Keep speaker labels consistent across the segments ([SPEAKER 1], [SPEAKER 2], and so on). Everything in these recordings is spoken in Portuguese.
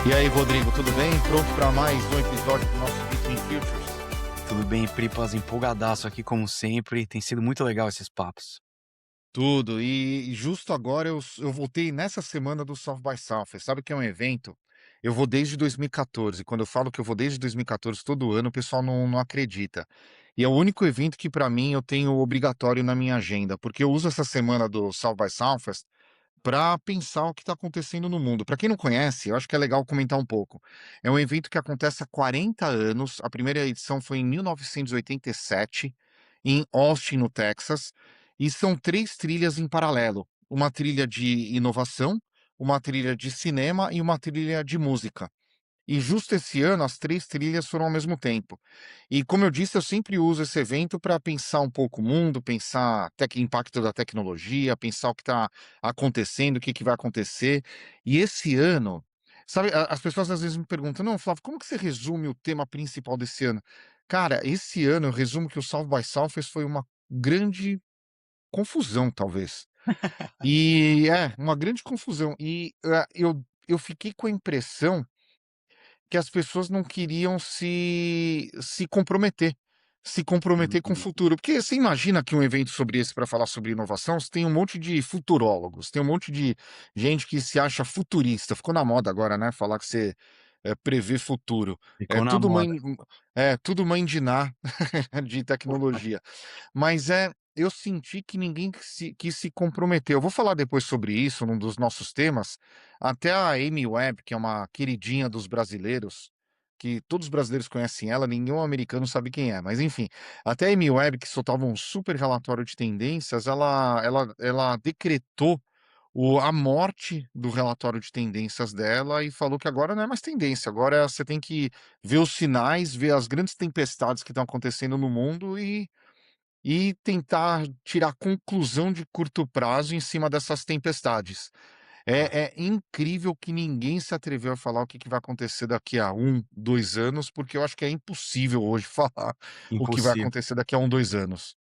[SPEAKER 1] E aí, Rodrigo, tudo bem? Pronto para mais um episódio do nosso Between Futures?
[SPEAKER 2] Tudo bem, Pripas, empolgadaço aqui como sempre, tem sido muito legal esses papos.
[SPEAKER 1] Tudo. E justo agora eu voltei nessa semana do South by Southwest. Sabe que é um evento? Eu vou desde 2014. Quando eu falo que eu vou desde 2014 todo ano, o pessoal não acredita. E é o único evento que para mim eu tenho obrigatório na minha agenda, porque eu uso essa semana do South by Southwest para pensar o que está acontecendo no mundo. Para quem não conhece, eu acho que é legal comentar um pouco. É um evento que acontece há 40 anos. A primeira edição foi em 1987, em Austin, no Texas, e são 3 trilhas em paralelo: uma trilha de inovação, uma trilha de cinema e uma trilha de música. E justo esse ano, as 3 trilhas foram ao mesmo tempo. E como eu disse, eu sempre uso esse evento para pensar um pouco o mundo, pensar impacto da tecnologia, pensar o que está acontecendo, o que que vai acontecer. E esse ano, sabe, as pessoas às vezes me perguntam: "Não, Flávio, como que você resume o tema principal desse ano?". Cara, esse ano eu resumo que o South by Southwest foi uma grande confusão, talvez. Uma grande confusão. Eu fiquei com a impressão que as pessoas não queriam se comprometer com o
[SPEAKER 2] Uhum.
[SPEAKER 1] futuro. Porque você imagina que um evento sobre esse para falar sobre inovação, você tem um monte de futurólogos, tem um monte de gente que se acha futurista. Ficou na moda agora, né, falar que você, prevê futuro. É
[SPEAKER 2] Ficou na
[SPEAKER 1] tudo
[SPEAKER 2] moda.
[SPEAKER 1] mãe de Ná de tecnologia. Mas eu senti que ninguém quis se comprometer. Eu vou falar depois sobre isso num dos nossos temas. Até a Amy Webb, que é uma queridinha dos brasileiros, que todos os brasileiros conhecem ela, nenhum americano sabe quem é, mas enfim. Até a Amy Webb, que soltava um super relatório de tendências, ela decretou a morte do relatório de tendências dela e falou que agora não é mais tendência, agora você tem que ver os sinais, ver as grandes tempestades que estão acontecendo no mundo e tentar tirar conclusão de curto prazo em cima dessas tempestades.
[SPEAKER 2] Tá.
[SPEAKER 1] É incrível que ninguém se atreveu a falar o que que vai acontecer daqui a 1, 2 anos, porque eu acho que é impossível hoje falar o que vai
[SPEAKER 2] Impossível.
[SPEAKER 1] acontecer daqui a 1, 2 anos.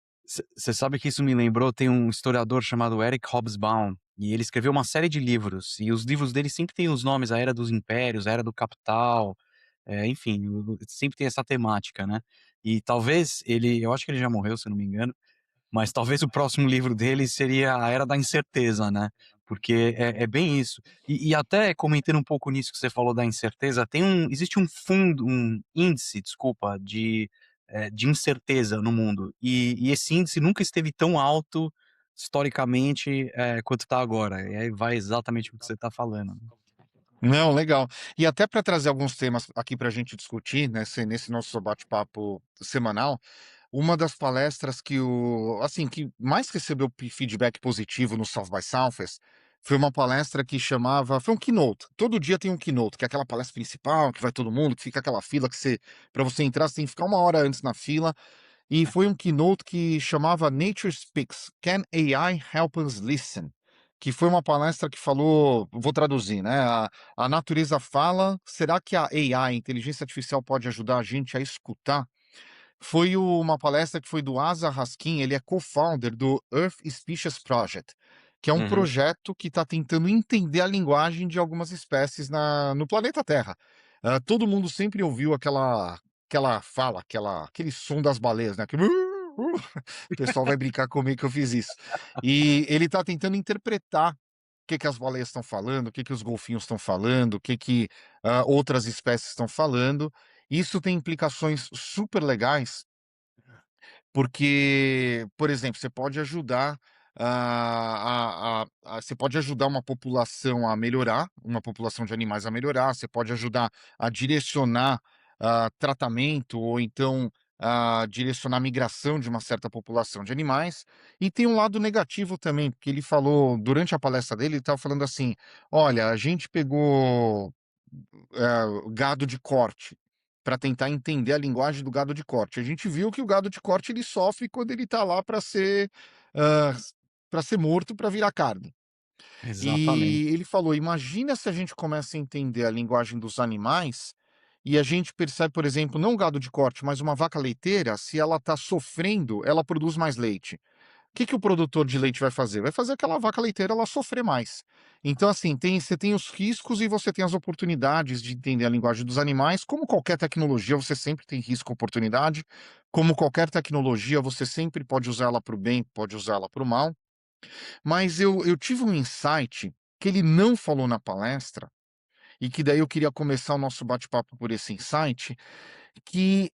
[SPEAKER 2] Você sabe que isso me lembrou, tem um historiador chamado Eric Hobsbawm, e ele escreveu uma série de livros, e os livros dele sempre têm os nomes, a Era dos Impérios, a Era do Capital, enfim, sempre tem essa temática, né. E talvez eu acho que ele já morreu, se eu não me engano. Mas talvez o próximo livro dele seria A Era da Incerteza, né, porque é bem isso. E até comentando um pouco nisso que você falou da incerteza, existe um índice, desculpa, de incerteza no mundo, e esse índice nunca esteve tão alto historicamente, quanto está agora, e aí vai exatamente o que você está falando, né.
[SPEAKER 1] Não, legal. E até para trazer alguns temas aqui para a gente discutir nesse nosso bate-papo semanal, uma das palestras que mais recebeu feedback positivo no South by Southwest foi uma palestra que foi um keynote. Todo dia tem um keynote, que é aquela palestra principal, que vai todo mundo, que fica aquela fila para você entrar, você tem que ficar 1 hora antes na fila. E foi um keynote que chamava Nature Speaks: Can AI Help Us Listen? Que foi uma palestra que falou, vou traduzir, né? A natureza fala, será que a AI, a inteligência artificial, pode ajudar a gente a escutar? Uma palestra que foi do Asa Raskin, ele é co-founder do Earth Species Project, que é um
[SPEAKER 2] Uhum.
[SPEAKER 1] projeto que está tentando entender a linguagem de algumas espécies no planeta Terra. Todo mundo sempre ouviu aquele som das baleias, né? O pessoal vai brincar comigo que eu fiz isso. E ele está tentando interpretar o que que as baleias estão falando, o que que os golfinhos estão falando, o que que outras espécies estão falando. Isso tem implicações super legais, porque, por exemplo, você pode ajudar você pode ajudar uma população a melhorar, uma população de animais a melhorar, você pode ajudar a direcionar tratamento, ou então a direcionar a migração de uma certa população de animais. E tem um lado negativo também, porque ele falou, durante a palestra dele, ele estava falando assim: olha, a gente pegou gado de corte, para tentar entender a linguagem do gado de corte. A gente viu que o gado de corte ele sofre quando ele está lá para ser morto, para virar carne.
[SPEAKER 2] Exatamente.
[SPEAKER 1] E ele falou: imagina se a gente começa a entender a linguagem dos animais e a gente percebe, por exemplo, não um gado de corte, mas uma vaca leiteira, se ela está sofrendo, ela produz mais leite. Que o produtor de leite vai fazer? Vai fazer aquela vaca leiteira ela sofrer mais. Então, assim, você tem os riscos e você tem as oportunidades de entender a linguagem dos animais. Como qualquer tecnologia, você sempre tem risco e oportunidade. Como qualquer tecnologia, você sempre pode usar ela para o bem, pode usar ela para o mal. Mas eu tive um insight que ele não falou na palestra, e que daí eu queria começar o nosso bate-papo por esse insight, que,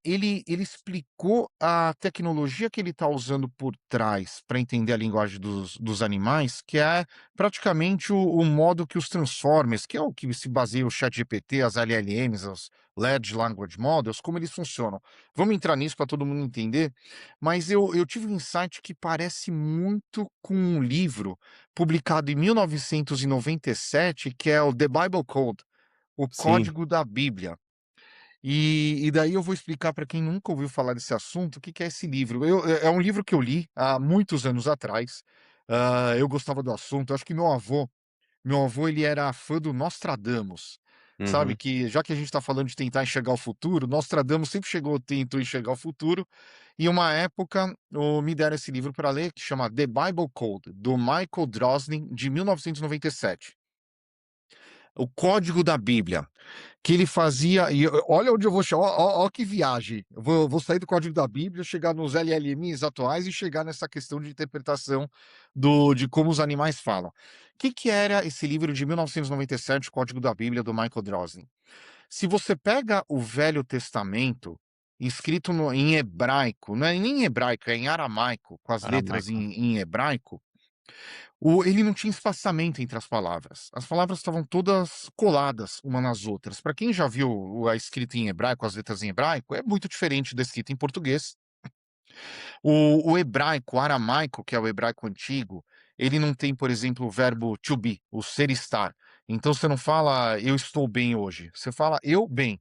[SPEAKER 1] ele explicou a tecnologia que ele está usando por trás para entender a linguagem dos animais, que é praticamente o modo que os transformers, que é o que se baseia o ChatGPT, as LLMs, os Large Language Models, como eles funcionam. Vamos entrar nisso para todo mundo entender, mas eu tive um insight que parece muito com um livro publicado em 1997, que é o The Bible Code, o
[SPEAKER 2] Sim.
[SPEAKER 1] Código da Bíblia. E daí eu vou explicar para quem nunca ouviu falar desse assunto, o que que é esse livro. É um livro que eu li há muitos anos atrás, eu gostava do assunto, acho que meu avô ele era fã do Nostradamus, sabe,
[SPEAKER 2] Uhum.
[SPEAKER 1] que já que a gente está falando de tentar enxergar o futuro, Nostradamus sempre tentou enxergar o futuro, e uma época me deram esse livro para ler, que chama The Bible Code, do Michael Drosnin, de 1997. O Código da Bíblia. Que ele fazia olha onde eu vou chegar, ó que viagem. Eu vou sair do código da Bíblia, chegar nos LLMs atuais e chegar nessa questão de interpretação de como os animais falam. Que era esse livro de 1997, Código da Bíblia, do Michael Drosnin? Se você pega o Velho Testamento, escrito em hebraico, não é nem em hebraico, é em aramaico, com as letras
[SPEAKER 2] Aramaico.
[SPEAKER 1] em hebraico, ele não tinha espaçamento entre as palavras. As palavras estavam todas coladas uma nas outras. Para quem já viu a escrita em hebraico, as letras em hebraico, é muito diferente da escrita em português. O hebraico, o aramaico, que é o hebraico antigo, ele não tem, por exemplo, o verbo to be, o ser estar. Então você não fala eu estou bem hoje, você fala eu bem.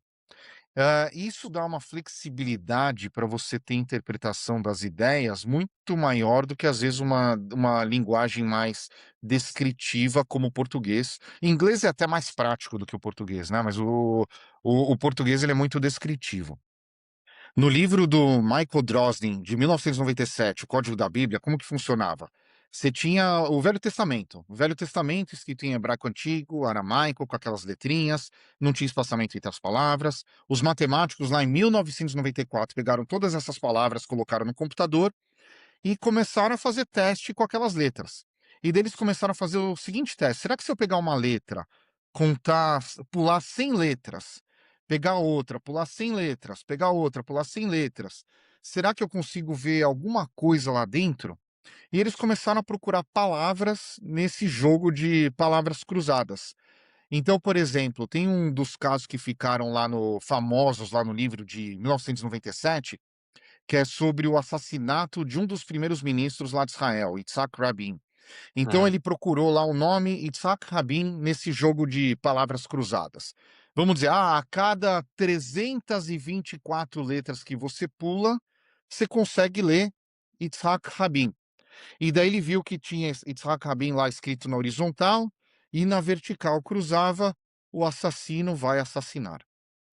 [SPEAKER 1] Isso dá uma flexibilidade para você ter interpretação das ideias muito maior do que, às vezes, uma linguagem mais descritiva como o português. Em inglês é até mais prático do que o português, né, mas o português ele é muito descritivo. No livro do Michael Drosnin, de 1997, O Código da Bíblia, como que funcionava? Você tinha o Velho Testamento escrito em hebraico antigo, aramaico, com aquelas letrinhas, não tinha espaçamento entre as palavras. Os matemáticos, lá em 1994, pegaram todas essas palavras, colocaram no computador e começaram a fazer teste com aquelas letras. E daí eles começaram a fazer o seguinte teste: será que se eu pegar uma letra, pular 100 letras, pegar outra, pular 100 letras, pegar outra, pular 100 letras, será que eu consigo ver alguma coisa lá dentro? E eles começaram a procurar palavras nesse jogo de palavras cruzadas. Então, por exemplo, tem um dos casos que ficaram lá no famosos lá no livro de 1997, que é sobre o assassinato de um dos primeiros ministros lá de Israel, Yitzhak Rabin. Então
[SPEAKER 2] É.
[SPEAKER 1] ele procurou lá o nome Yitzhak Rabin nesse jogo de palavras cruzadas. Vamos dizer, a cada 324 letras que você pula, você consegue ler Yitzhak Rabin. E daí ele viu que tinha Yitzhak Rabin lá escrito na horizontal e na vertical cruzava: "O assassino vai assassinar",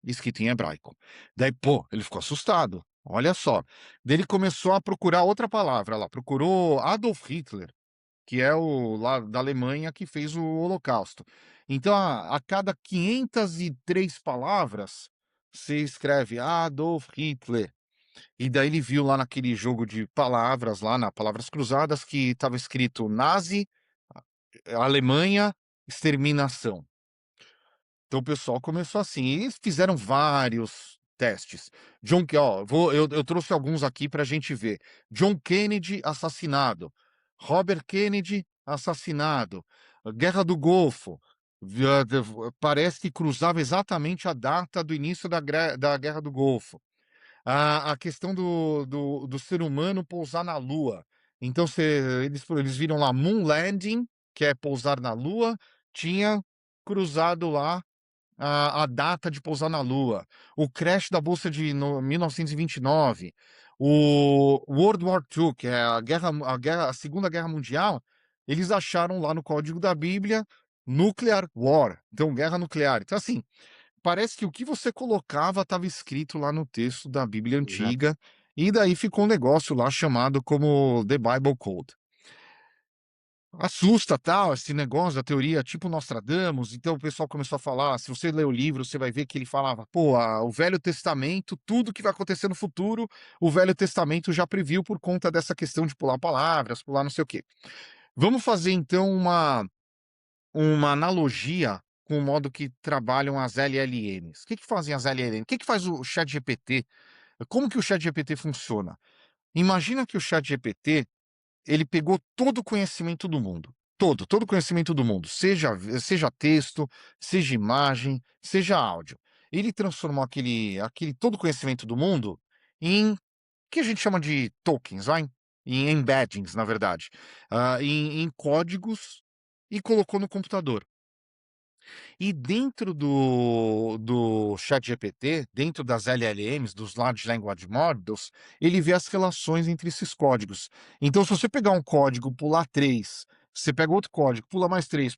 [SPEAKER 1] escrito em hebraico. Daí, pô, ele ficou assustado, olha só. Daí ele começou a procurar outra palavra lá, procurou Adolf Hitler, que é o lá da Alemanha que fez o Holocausto. Então a cada 503 palavras, você escreve Adolf Hitler. E daí ele viu lá naquele jogo de palavras lá, na palavras cruzadas, que estava escrito nazi, Alemanha, exterminação. Então o pessoal começou assim, e eles fizeram vários testes. Eu trouxe alguns aqui para a gente ver. John Kennedy assassinado, Robert Kennedy assassinado, Guerra do Golfo, parece que cruzava exatamente a data do início da Guerra do Golfo. A questão do ser humano pousar na Lua. Então eles viram lá Moon Landing, que é pousar na Lua, tinha cruzado lá a data de pousar na Lua, o crash da bolsa de 1929, o World War II, que é a Segunda Guerra Mundial, eles acharam lá no código da Bíblia Nuclear War, então guerra nuclear. Então, assim, parece que o que você colocava estava escrito lá no texto da Bíblia
[SPEAKER 2] Já
[SPEAKER 1] antiga, E daí ficou um negócio lá chamado como The Bible Code. Assusta, tal, esse negócio da teoria tipo Nostradamus, então o pessoal começou a falar, se você ler o livro, você vai ver que ele falava: "Pô, o Velho Testamento, tudo que vai acontecer no futuro, o Velho Testamento já previu por conta dessa questão de pular palavras, pular não sei o quê". Vamos fazer então uma analogia com o modo que trabalham as LLMs. O que que fazem as LLMs? O que que faz o ChatGPT? Como que o ChatGPT funciona? Imagina que o ChatGPT ele pegou todo o conhecimento do mundo, todo o conhecimento do mundo, seja texto, seja imagem, seja áudio. Ele transformou aquele todo o conhecimento do mundo em que a gente chama de tokens, vai, em embeddings, na verdade, em códigos e colocou no computador. E dentro do ChatGPT, dentro das LLMs, dos Large Language Models, ele vê as relações entre esses códigos. Então, se você pegar um código, pular 3, você pega outro código, pula mais 3,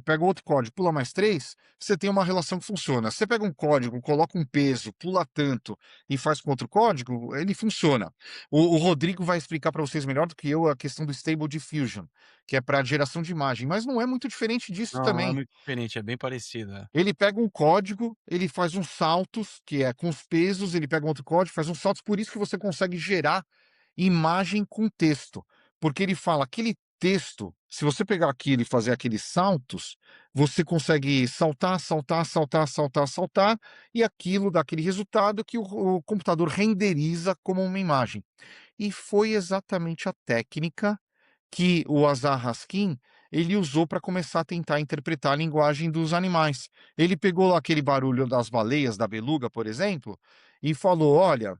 [SPEAKER 1] pega outro código, pula mais 3, você tem uma relação que funciona. Você pega um código, coloca um peso, pula tanto e faz com outro código, ele funciona. O Rodrigo vai explicar para vocês melhor do que eu a questão do Stable Diffusion, que é para geração de imagem, mas não é muito diferente disso
[SPEAKER 2] Não, não é
[SPEAKER 1] também.
[SPEAKER 2] muito diferente, é bem parecido, é.
[SPEAKER 1] Ele pega um código, ele faz uns saltos, que é com os pesos, ele pega um outro código, faz uns saltos, por isso que você consegue gerar imagem com texto, porque ele fala aquele texto, se você pegar aquilo e fazer aqueles saltos, você consegue saltar, saltar, saltar, saltar, saltar, e aquilo dá aquele resultado que o computador renderiza como uma imagem. E foi exatamente a técnica que o Azar Raskin, ele usou para começar a tentar interpretar a linguagem dos animais. Ele pegou lá aquele barulho das baleias, da beluga, por exemplo, e falou: "Olha,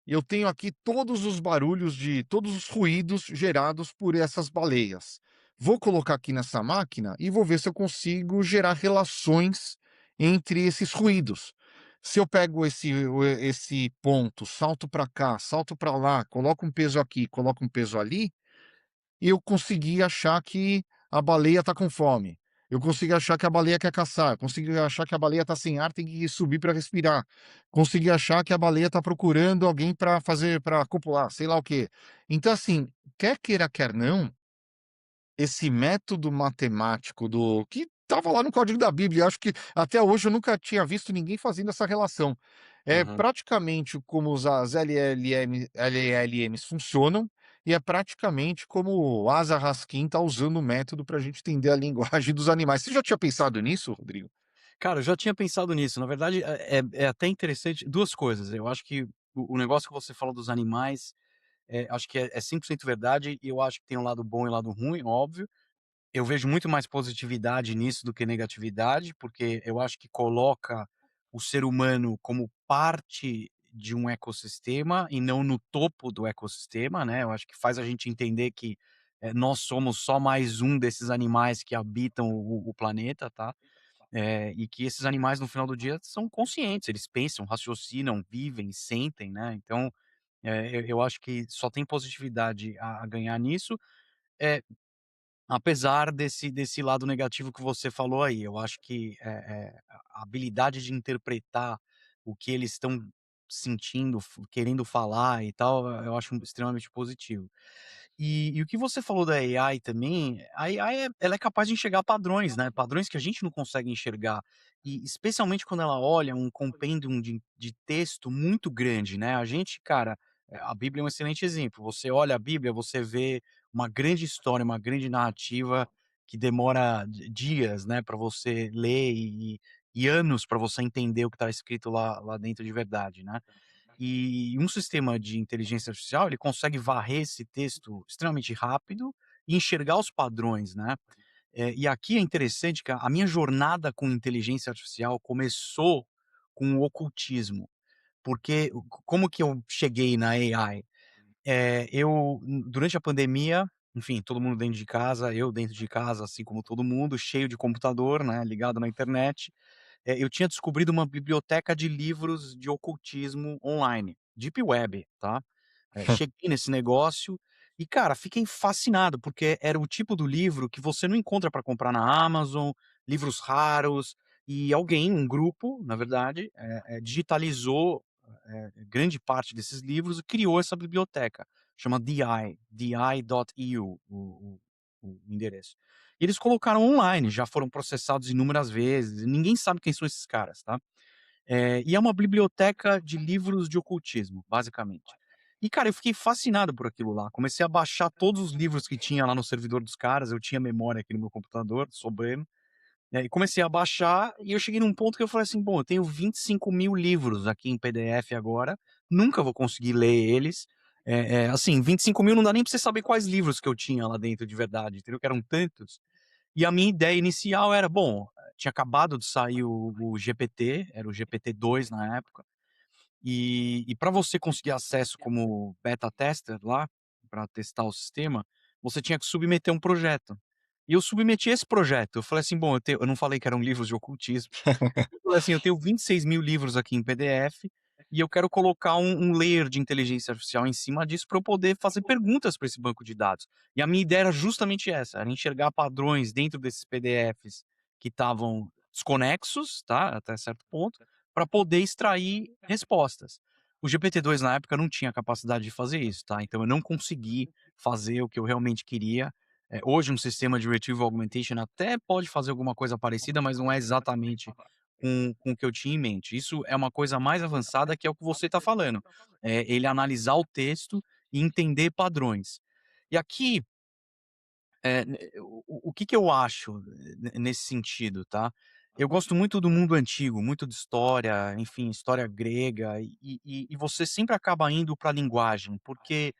[SPEAKER 1] eu tenho aqui todos os barulhos de todos os ruídos gerados por essas baleias. Vou colocar aqui nessa máquina e vou ver se eu consigo gerar relações entre esses ruídos. Se eu pego esse ponto, salto para cá, salto para lá, coloco um peso aqui, coloco um peso ali, eu consegui achar que a baleia está com fome. Eu consegui achar que a baleia quer caçar, consegui achar que a baleia está sem ar, tem que subir para respirar. Consegui achar que a baleia está procurando alguém para copular, sei lá o quê. Então, assim, quer queira, quer não, esse método matemático do que estava lá no código da Bíblia, acho que até hoje eu nunca tinha visto ninguém fazendo essa relação. É
[SPEAKER 2] Uhum.
[SPEAKER 1] praticamente como as LLMs funcionam, e é praticamente como o Asa Raskin está usando o método para a gente entender a linguagem dos animais. Você já tinha pensado nisso, Rodrigo?
[SPEAKER 2] Cara, eu já tinha pensado nisso. Na verdade, é até interessante 2 coisas. Eu acho que o negócio que você falou dos animais, acho que é 100% verdade, e eu acho que tem um lado bom e um lado ruim, óbvio. Eu vejo muito mais positividade nisso do que negatividade, porque eu acho que coloca o ser humano como parte de um ecossistema e não no topo do ecossistema, né. Eu acho que faz a gente entender que, nós somos só mais um desses animais que habitam o planeta, tá. E que esses animais no final do dia são conscientes, eles pensam, raciocinam, vivem, sentem, né. Então, eu acho que só tem positividade a ganhar nisso. Eh Apesar desse lado negativo que você falou aí, eu acho que, a habilidade de interpretar o que eles estão sentindo, querendo falar e tal, eu acho extremamente positivo. E o que você falou da AI também, a AI ela é capaz de enxergar padrões, né, padrões que a gente não consegue enxergar, e especialmente quando ela olha um compendium de texto muito grande, né, a gente, cara, a Bíblia é um excelente exemplo, você olha a Bíblia, você vê uma grande história, uma grande narrativa que demora dias, né, para você ler e anos para você entender o que está escrito lá dentro de verdade, né. E um sistema de inteligência artificial, ele consegue varrer esse texto extremamente rápido e enxergar os padrões, né. E aqui é interessante que a minha jornada com inteligência artificial começou com o ocultismo, porque como que eu cheguei na AI? Durante a pandemia, enfim, todo mundo dentro de casa, eu dentro de casa, assim como todo mundo, cheio de computador, né, ligado na internet, eu tinha descobrido uma biblioteca de livros de ocultismo online, deep web, tá. Cheguei nesse negócio e, cara, fiquei fascinado, porque era o tipo do livro que você não encontra para comprar na Amazon, livros raros, e alguém, um grupo, na verdade, digitalizou, grande parte desses livros e criou essa biblioteca, chama DI.eu, o endereço. E eles colocaram online, já foram processados inúmeras vezes, e ninguém sabe quem são esses caras, tá? E é uma biblioteca de livros de ocultismo, basicamente. E, cara, eu fiquei fascinado por aquilo lá. Comecei a baixar todos os livros que tinha lá no servidor dos caras. Eu tinha memória aqui no meu computador, sobrando. E comecei a baixar. E eu cheguei num ponto que eu falei assim: bom, eu tenho 25 mil livros aqui em PDF agora. Nunca vou conseguir ler eles. Assim, 25 mil não dá nem pra você saber quais livros que eu tinha lá dentro de verdade, entendeu? Que eram tantos. E a minha ideia inicial era, bom, tinha acabado de sair o GPT, era o GPT-2 na época, e para você conseguir acesso como beta tester lá, para testar o sistema, você tinha que submeter um projeto. E eu submeti esse projeto, eu falei assim: "Bom, eu não falei que eram livros de ocultismo". Eu falei assim: "Eu tenho 26 mil livros aqui em PDF, e eu quero colocar um layer de inteligência artificial em cima disso para eu poder fazer perguntas para esse banco de dados". E a minha ideia era justamente essa, era enxergar padrões dentro desses PDFs que estavam desconexos, tá, até certo ponto, para poder extrair respostas. O GPT-2 na época não tinha capacidade de fazer isso, tá, então eu não consegui fazer o que eu realmente queria. Hoje um sistema de Retrieval Augmentation até pode fazer alguma coisa parecida, mas não é exatamente com o que eu tinha em mente. Isso é uma coisa mais avançada, que é o que você está falando, ele analisar o texto e entender padrões. E aqui, o que que eu acho nesse sentido, tá? Eu gosto muito do mundo antigo, muito de história, enfim, história grega, e você sempre acaba indo para a linguagem, porque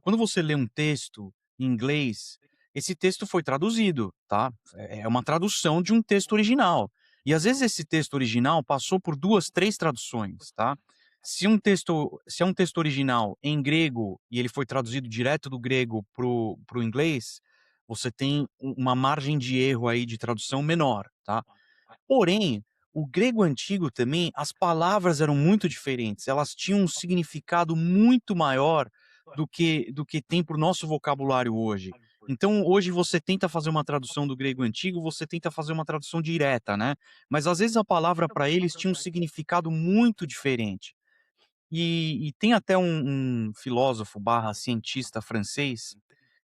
[SPEAKER 2] quando você lê um texto em inglês, esse texto foi traduzido, tá? É uma tradução de um texto original. E às vezes esse texto original passou por 2, 3 traduções, tá? Se é um texto original em grego e ele foi traduzido direto do grego pro inglês, você tem uma margem de erro aí de tradução menor, tá? Porém, o grego antigo também, as palavras eram muito diferentes, elas tinham um significado muito maior do que tem para o nosso vocabulário hoje. Então, hoje você tenta fazer uma tradução do grego antigo, você tenta fazer uma tradução direta, né, mas às vezes a palavra para eles tinha um significado muito diferente. E tem até um filósofo barra cientista francês,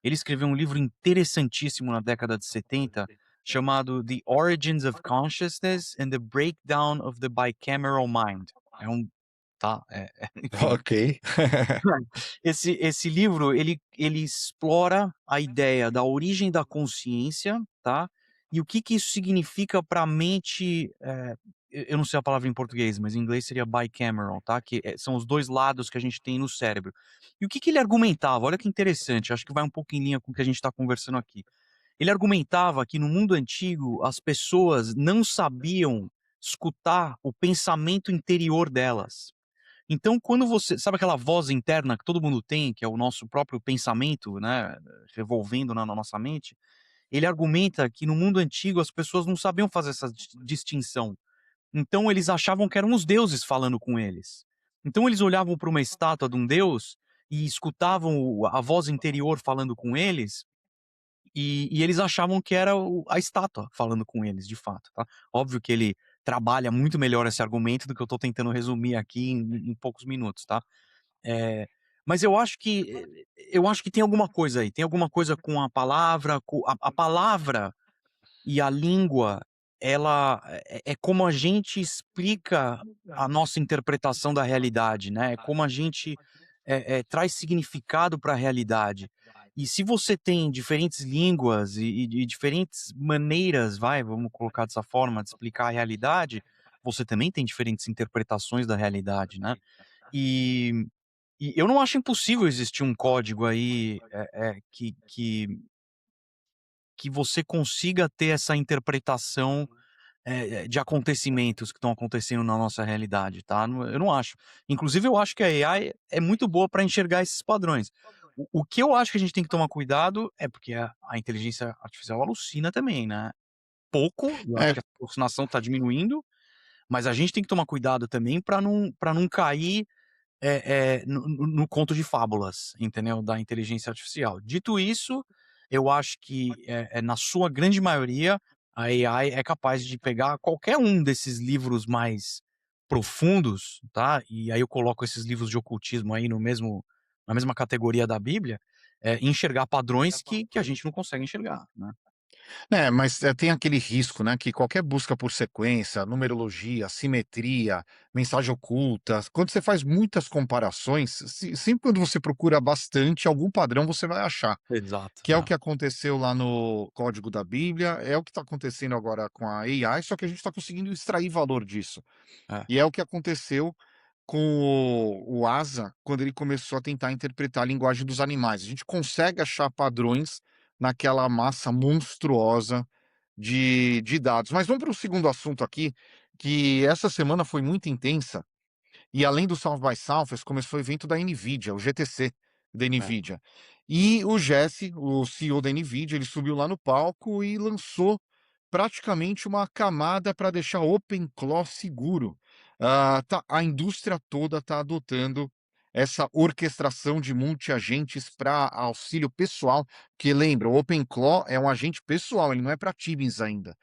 [SPEAKER 2] ele escreveu um livro interessantíssimo na década de 70, chamado The Origins of Consciousness and the Breakdown of the Bicameral Mind. É um tá, enfim.
[SPEAKER 1] Ok.
[SPEAKER 2] Esse livro, ele explora a ideia da origem da consciência, tá, e o que que isso significa para a mente, eu não sei a palavra em português, mas em inglês seria bicameral, tá, que, são os 2 lados que a gente tem no cérebro. E o que que ele argumentava? Olha que interessante, acho que vai um pouco em linha com o que a gente está conversando aqui. Ele argumentava que no mundo antigo as pessoas não sabiam escutar o pensamento interior delas. Então, quando você sabe aquela voz interna que todo mundo tem, que é o nosso próprio pensamento, né, revolvendo na nossa mente, ele argumenta que no mundo antigo as pessoas não sabiam fazer essa distinção. Então eles achavam que eram os deuses falando com eles. Então eles olhavam para uma estátua de um deus e escutavam a voz interior falando com eles, e eles achavam que era a estátua falando com eles, de fato, tá. Óbvio que ele trabalha muito melhor esse argumento do que eu estou tentando resumir aqui em poucos minutos, tá. Eh, mas eu acho que tem alguma coisa aí, tem alguma coisa com a palavra, com a palavra e a língua, ela é como a gente explica a nossa interpretação da realidade, né, é como a gente, traz significado para a realidade. E se você tem diferentes línguas e diferentes maneiras, vamos colocar dessa forma, de explicar a realidade, você também tem diferentes interpretações da realidade, né. E eu não acho impossível existir um código aí, que você consiga ter essa interpretação, de acontecimentos que estão acontecendo na nossa realidade, tá. Eu não acho. Inclusive eu acho que a AI é muito boa para enxergar esses padrões. O que eu acho que a gente tem que tomar cuidado é porque a inteligência artificial alucina também, né. Pouco, eu acho
[SPEAKER 1] É,
[SPEAKER 2] que a alucinação está diminuindo, mas a gente tem que tomar cuidado também para não cair no conto de fábulas, entendeu, da inteligência artificial. Dito isso, eu acho que, na sua grande maioria, a AI é capaz de pegar qualquer um desses livros mais profundos, tá, e aí eu coloco esses livros de ocultismo aí no mesmo na mesma categoria da Bíblia, enxergar padrões que a gente não consegue enxergar, né.
[SPEAKER 1] É, mas, tem aquele risco, né, que qualquer busca por sequência, numerologia, simetria, mensagem oculta, quando você faz muitas comparações, sempre quando você procura bastante, algum padrão você vai achar,
[SPEAKER 2] Exato,
[SPEAKER 1] que é o que aconteceu lá no Código da Bíblia, é o que está acontecendo agora com a AI, só que a gente está conseguindo extrair valor disso.
[SPEAKER 2] é,
[SPEAKER 1] E é o que aconteceu com o Asa, quando ele começou a tentar interpretar a linguagem dos animais. A gente consegue achar padrões naquela massa monstruosa de dados. Mas vamos para o segundo assunto aqui, que essa semana foi muito intensa, e além do South by Southwest, começou o evento da NVIDIA, o GTC da
[SPEAKER 2] é.
[SPEAKER 1] NVIDIA. E o Jesse, o CEO da NVIDIA, ele subiu lá no palco e lançou praticamente uma camada para deixar OpenClaw seguro. A indústria toda está adotando essa orquestração de multi-agentes para auxílio pessoal, que lembra, o OpenClaw é um agente pessoal, ele não é para times ainda.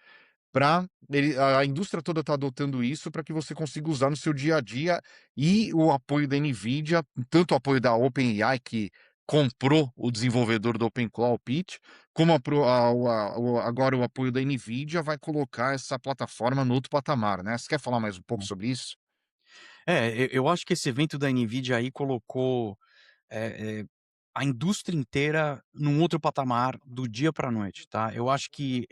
[SPEAKER 1] A indústria toda está adotando isso para que você consiga usar no seu dia a dia, e o apoio da NVIDIA, tanto o apoio da OpenAI, que comprou o desenvolvedor do OpenClaw, o Pitch, como a pro a o agora o apoio da NVIDIA vai colocar essa plataforma no outro patamar, né. Você quer falar mais um pouco sobre isso?
[SPEAKER 2] Eu acho que esse evento da Nvidia aí colocou, eh eh, a indústria inteira num outro patamar do dia para a noite, tá. Eu acho que,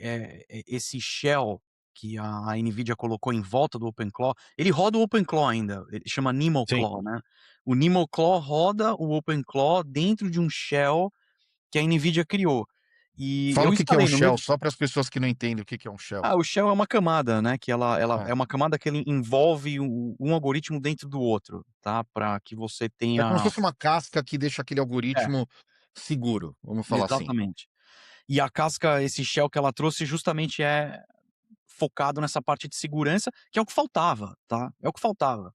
[SPEAKER 2] esse shell que a Nvidia colocou em volta do OpenClaw, ele roda o OpenClaw ainda, ele chama
[SPEAKER 1] Sim.
[SPEAKER 2] NemoClaw, né. O NemoClaw roda o OpenClaw dentro de um shell que a Nvidia criou. E
[SPEAKER 1] Fala
[SPEAKER 2] eu
[SPEAKER 1] o que que é um
[SPEAKER 2] instalei no
[SPEAKER 1] shell,
[SPEAKER 2] meu
[SPEAKER 1] só para as pessoas que não entendem o que que é um shell.
[SPEAKER 2] o shell é uma camada, né, que ela
[SPEAKER 1] É.
[SPEAKER 2] é uma camada que ele envolve um algoritmo dentro do outro, tá, para que você
[SPEAKER 1] É como se
[SPEAKER 2] tenha
[SPEAKER 1] fosse uma casca que deixa aquele
[SPEAKER 2] é,
[SPEAKER 1] algoritmo seguro, vamos falar assim.
[SPEAKER 2] exatamente. E a casca, esse shell que ela trouxe justamente é focado nessa parte de segurança, que é o que faltava, tá, é o que faltava.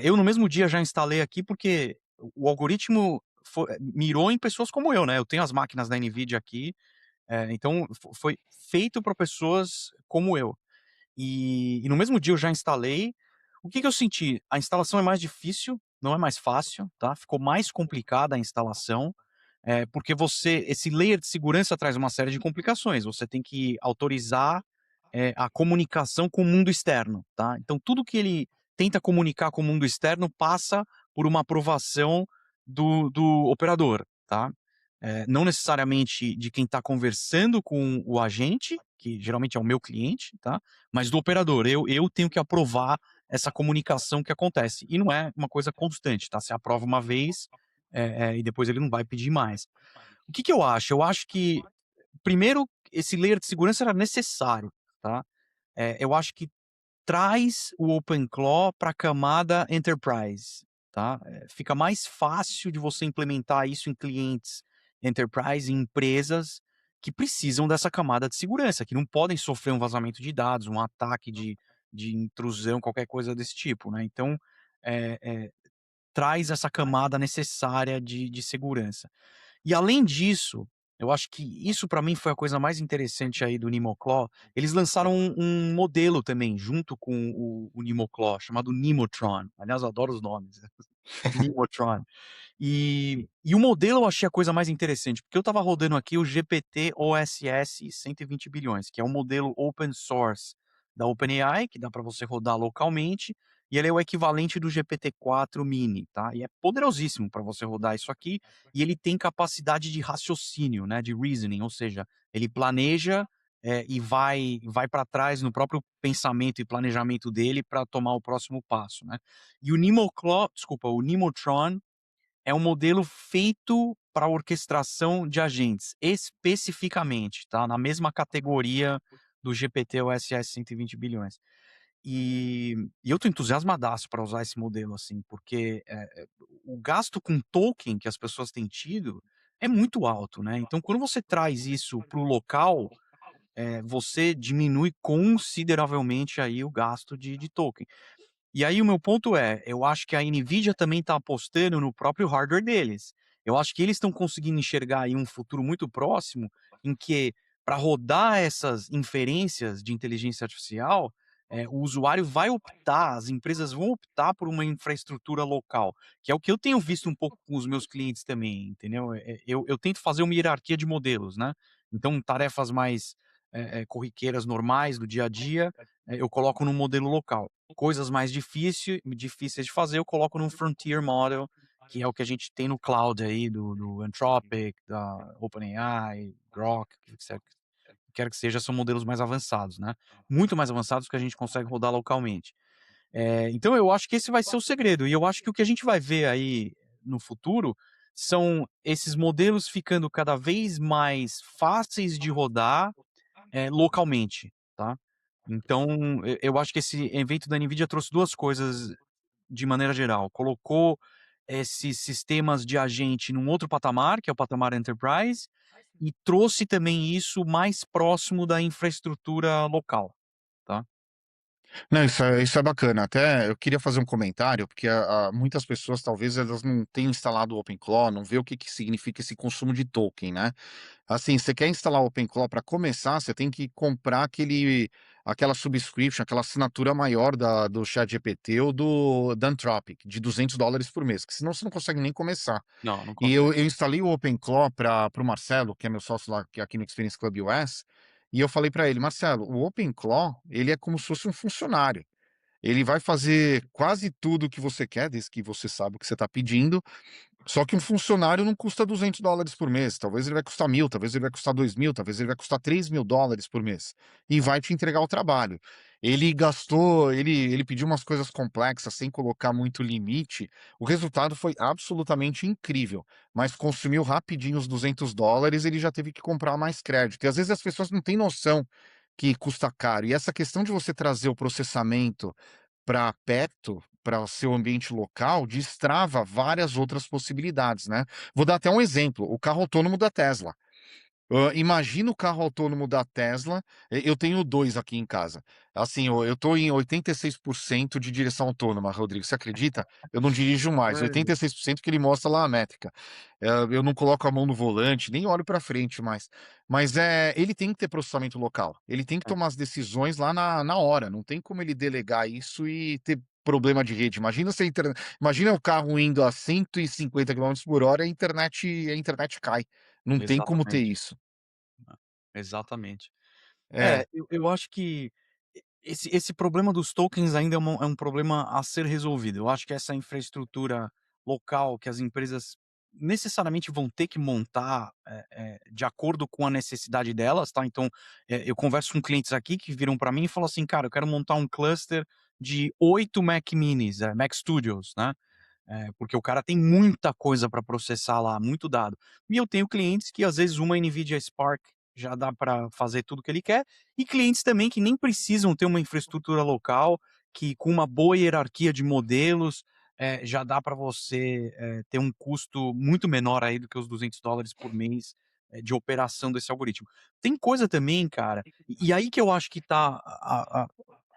[SPEAKER 2] Eu no mesmo dia já instalei aqui, porque o algoritmo mirou em pessoas como eu, né, eu tenho as máquinas da NVIDIA aqui, então foi feito para pessoas como eu. E no mesmo dia eu já instalei. O que que eu senti? A instalação é mais difícil, não é mais fácil, tá, ficou mais complicada a instalação, porque esse layer de segurança traz uma série de complicações, você tem que autorizar, a comunicação com o mundo externo, tá. Então tudo que ele tenta comunicar com o mundo externo passa por uma aprovação do operador, tá. Não necessariamente de quem está conversando com o agente, que geralmente é o meu cliente, tá, mas do operador. Eu tenho que aprovar essa comunicação que acontece. E não é uma coisa constante, tá? Você aprova uma vez, e depois ele não vai pedir mais. O que que eu acho? Eu acho que, primeiro, esse layer de segurança era necessário, tá? Eu acho que traz o OpenClaw para a camada enterprise, tá? Fica mais fácil de você implementar isso em clientes enterprise, em empresas que precisam dessa camada de segurança, que não podem sofrer um vazamento de dados, um ataque de intrusão, qualquer coisa desse tipo, né. Então, eh eh, traz essa camada necessária de segurança. E além disso, eu acho que isso para mim foi a coisa mais interessante aí do Nemoclaw, eles lançaram um modelo também junto com o Nemoclaw, chamado Nemotron. Aliás, eu adoro os nomes, Nemotron. E o modelo eu achei a coisa mais interessante, porque eu estava rodando aqui o GPT-OSS 120 bilhões, que é um modelo open source da OpenAI, que dá para você rodar localmente, e ele é o equivalente do GPT-4 mini, tá. E é poderosíssimo para você rodar isso aqui, e ele tem capacidade de raciocínio, né, de reasoning, ou seja, ele planeja, e vai para trás no próprio pensamento e planejamento dele para tomar o próximo passo, né. E o Nemotron é um modelo feito para orquestração de agentes, especificamente, tá, na mesma categoria do GPT-OSS 120 bilhões. E eu tô entusiasmadaço para usar esse modelo, assim, porque, o gasto com token que as pessoas têm tido é muito alto, né. Então quando você traz isso para o local, você diminui consideravelmente aí o gasto de token. E aí o meu ponto é, eu acho que a Nvidia também está apostando no próprio hardware deles. Eu acho que eles estão conseguindo enxergar aí um futuro muito próximo, em que para rodar essas inferências de inteligência artificial, o usuário vai optar, as empresas vão optar por uma infraestrutura local, que é o que eu tenho visto um pouco com os meus clientes também, entendeu? Eu tento fazer uma hierarquia de modelos, né. Então tarefas mais, corriqueiras normais do dia a dia, eu coloco no modelo local. Coisas mais difíceis de fazer, eu coloco num frontier model, que é o que a gente tem no cloud aí do Anthropic, da OpenAI, Grok, o que você quer que seja, são modelos mais avançados, né, muito mais avançados que a gente consegue rodar localmente. Então eu acho que esse vai ser o segredo, e eu acho que o que a gente vai ver aí no futuro, são esses modelos ficando cada vez mais fáceis de rodar, localmente, tá. Então, eu acho que esse evento da NVIDIA trouxe 2 coisas de maneira geral, colocou esses sistemas de agente num outro patamar, que é o patamar enterprise, e trouxe também isso mais próximo da infraestrutura local, tá.
[SPEAKER 1] Não, isso é bacana. Até eu queria fazer um comentário, porque muitas pessoas talvez elas não tenham instalado o OpenClaw, não vê o que que significa esse consumo de token, né. Assim, você quer instalar o OpenClaw para começar, você tem que comprar aquela subscription, aquela assinatura maior do ChatGPT ou da Anthropic, de $200 por mês, que senão você não consegue nem começar.
[SPEAKER 2] Não, não
[SPEAKER 1] E
[SPEAKER 2] consegue.
[SPEAKER 1] eu instalei o OpenClaw para o Marcelo, que é meu sócio lá, que é aqui no Experience Club US, e eu falei para ele: "Marcelo, o OpenClaw, ele é como se fosse um funcionário. Ele vai fazer quase tudo o que você quer, desde que você sabe o que você está pedindo, só que um funcionário não custa $200 por mês, talvez ele vai custar 1.000, talvez ele vai custar 2.000, talvez ele vai custar $3.000 por mês, e vai te entregar o trabalho. Ele pediu umas coisas complexas sem colocar muito limite, o resultado foi absolutamente incrível, mas consumiu rapidinho os $200, ele já teve que comprar mais crédito. E às vezes as pessoas não têm noção que custa caro, e essa questão de você trazer o processamento para perto, para o seu ambiente local, destrava várias outras possibilidades, né. Vou dar até um exemplo, o carro autônomo da Tesla. Imagina o carro autônomo da Tesla, eu tenho 2 aqui em casa. Assim, eu tô em 86% de direção autônoma, Rodrigo, você acredita? Eu não dirijo mais,
[SPEAKER 2] Olha.
[SPEAKER 1] 86% que ele mostra lá a métrica. Eu não coloco a mão no volante, nem olho para frente mais. Mas, ele tem que ter processamento local, ele tem que tomar as decisões lá na hora, não tem como ele delegar isso e ter problema de rede. Imagina o carro indo a 150 km por hora, a internet cai. Não tem como ter
[SPEAKER 2] Exatamente.
[SPEAKER 1] isso.
[SPEAKER 2] Exatamente.
[SPEAKER 1] É.
[SPEAKER 2] Eu acho que esse problema dos tokens ainda é um problema a ser resolvido. Eu acho que essa infraestrutura local que as empresas necessariamente vão ter que montar, de acordo com a necessidade delas, tá. Então, eu converso com clientes aqui que viram para mim e falam assim: "Cara, eu quero montar um cluster de 8 Mac Minis, Mac Studios", né. Porque o cara tem muita coisa para processar lá, muito dado. E eu tenho clientes que às vezes uma NVIDIA Spark já dá para fazer tudo que ele quer, e clientes também que nem precisam ter uma infraestrutura local, que com uma boa hierarquia de modelos, já dá para você, ter um custo muito menor aí do que os $200 por mês, de operação desse algoritmo. Tem coisa também, cara, e aí que eu acho que tá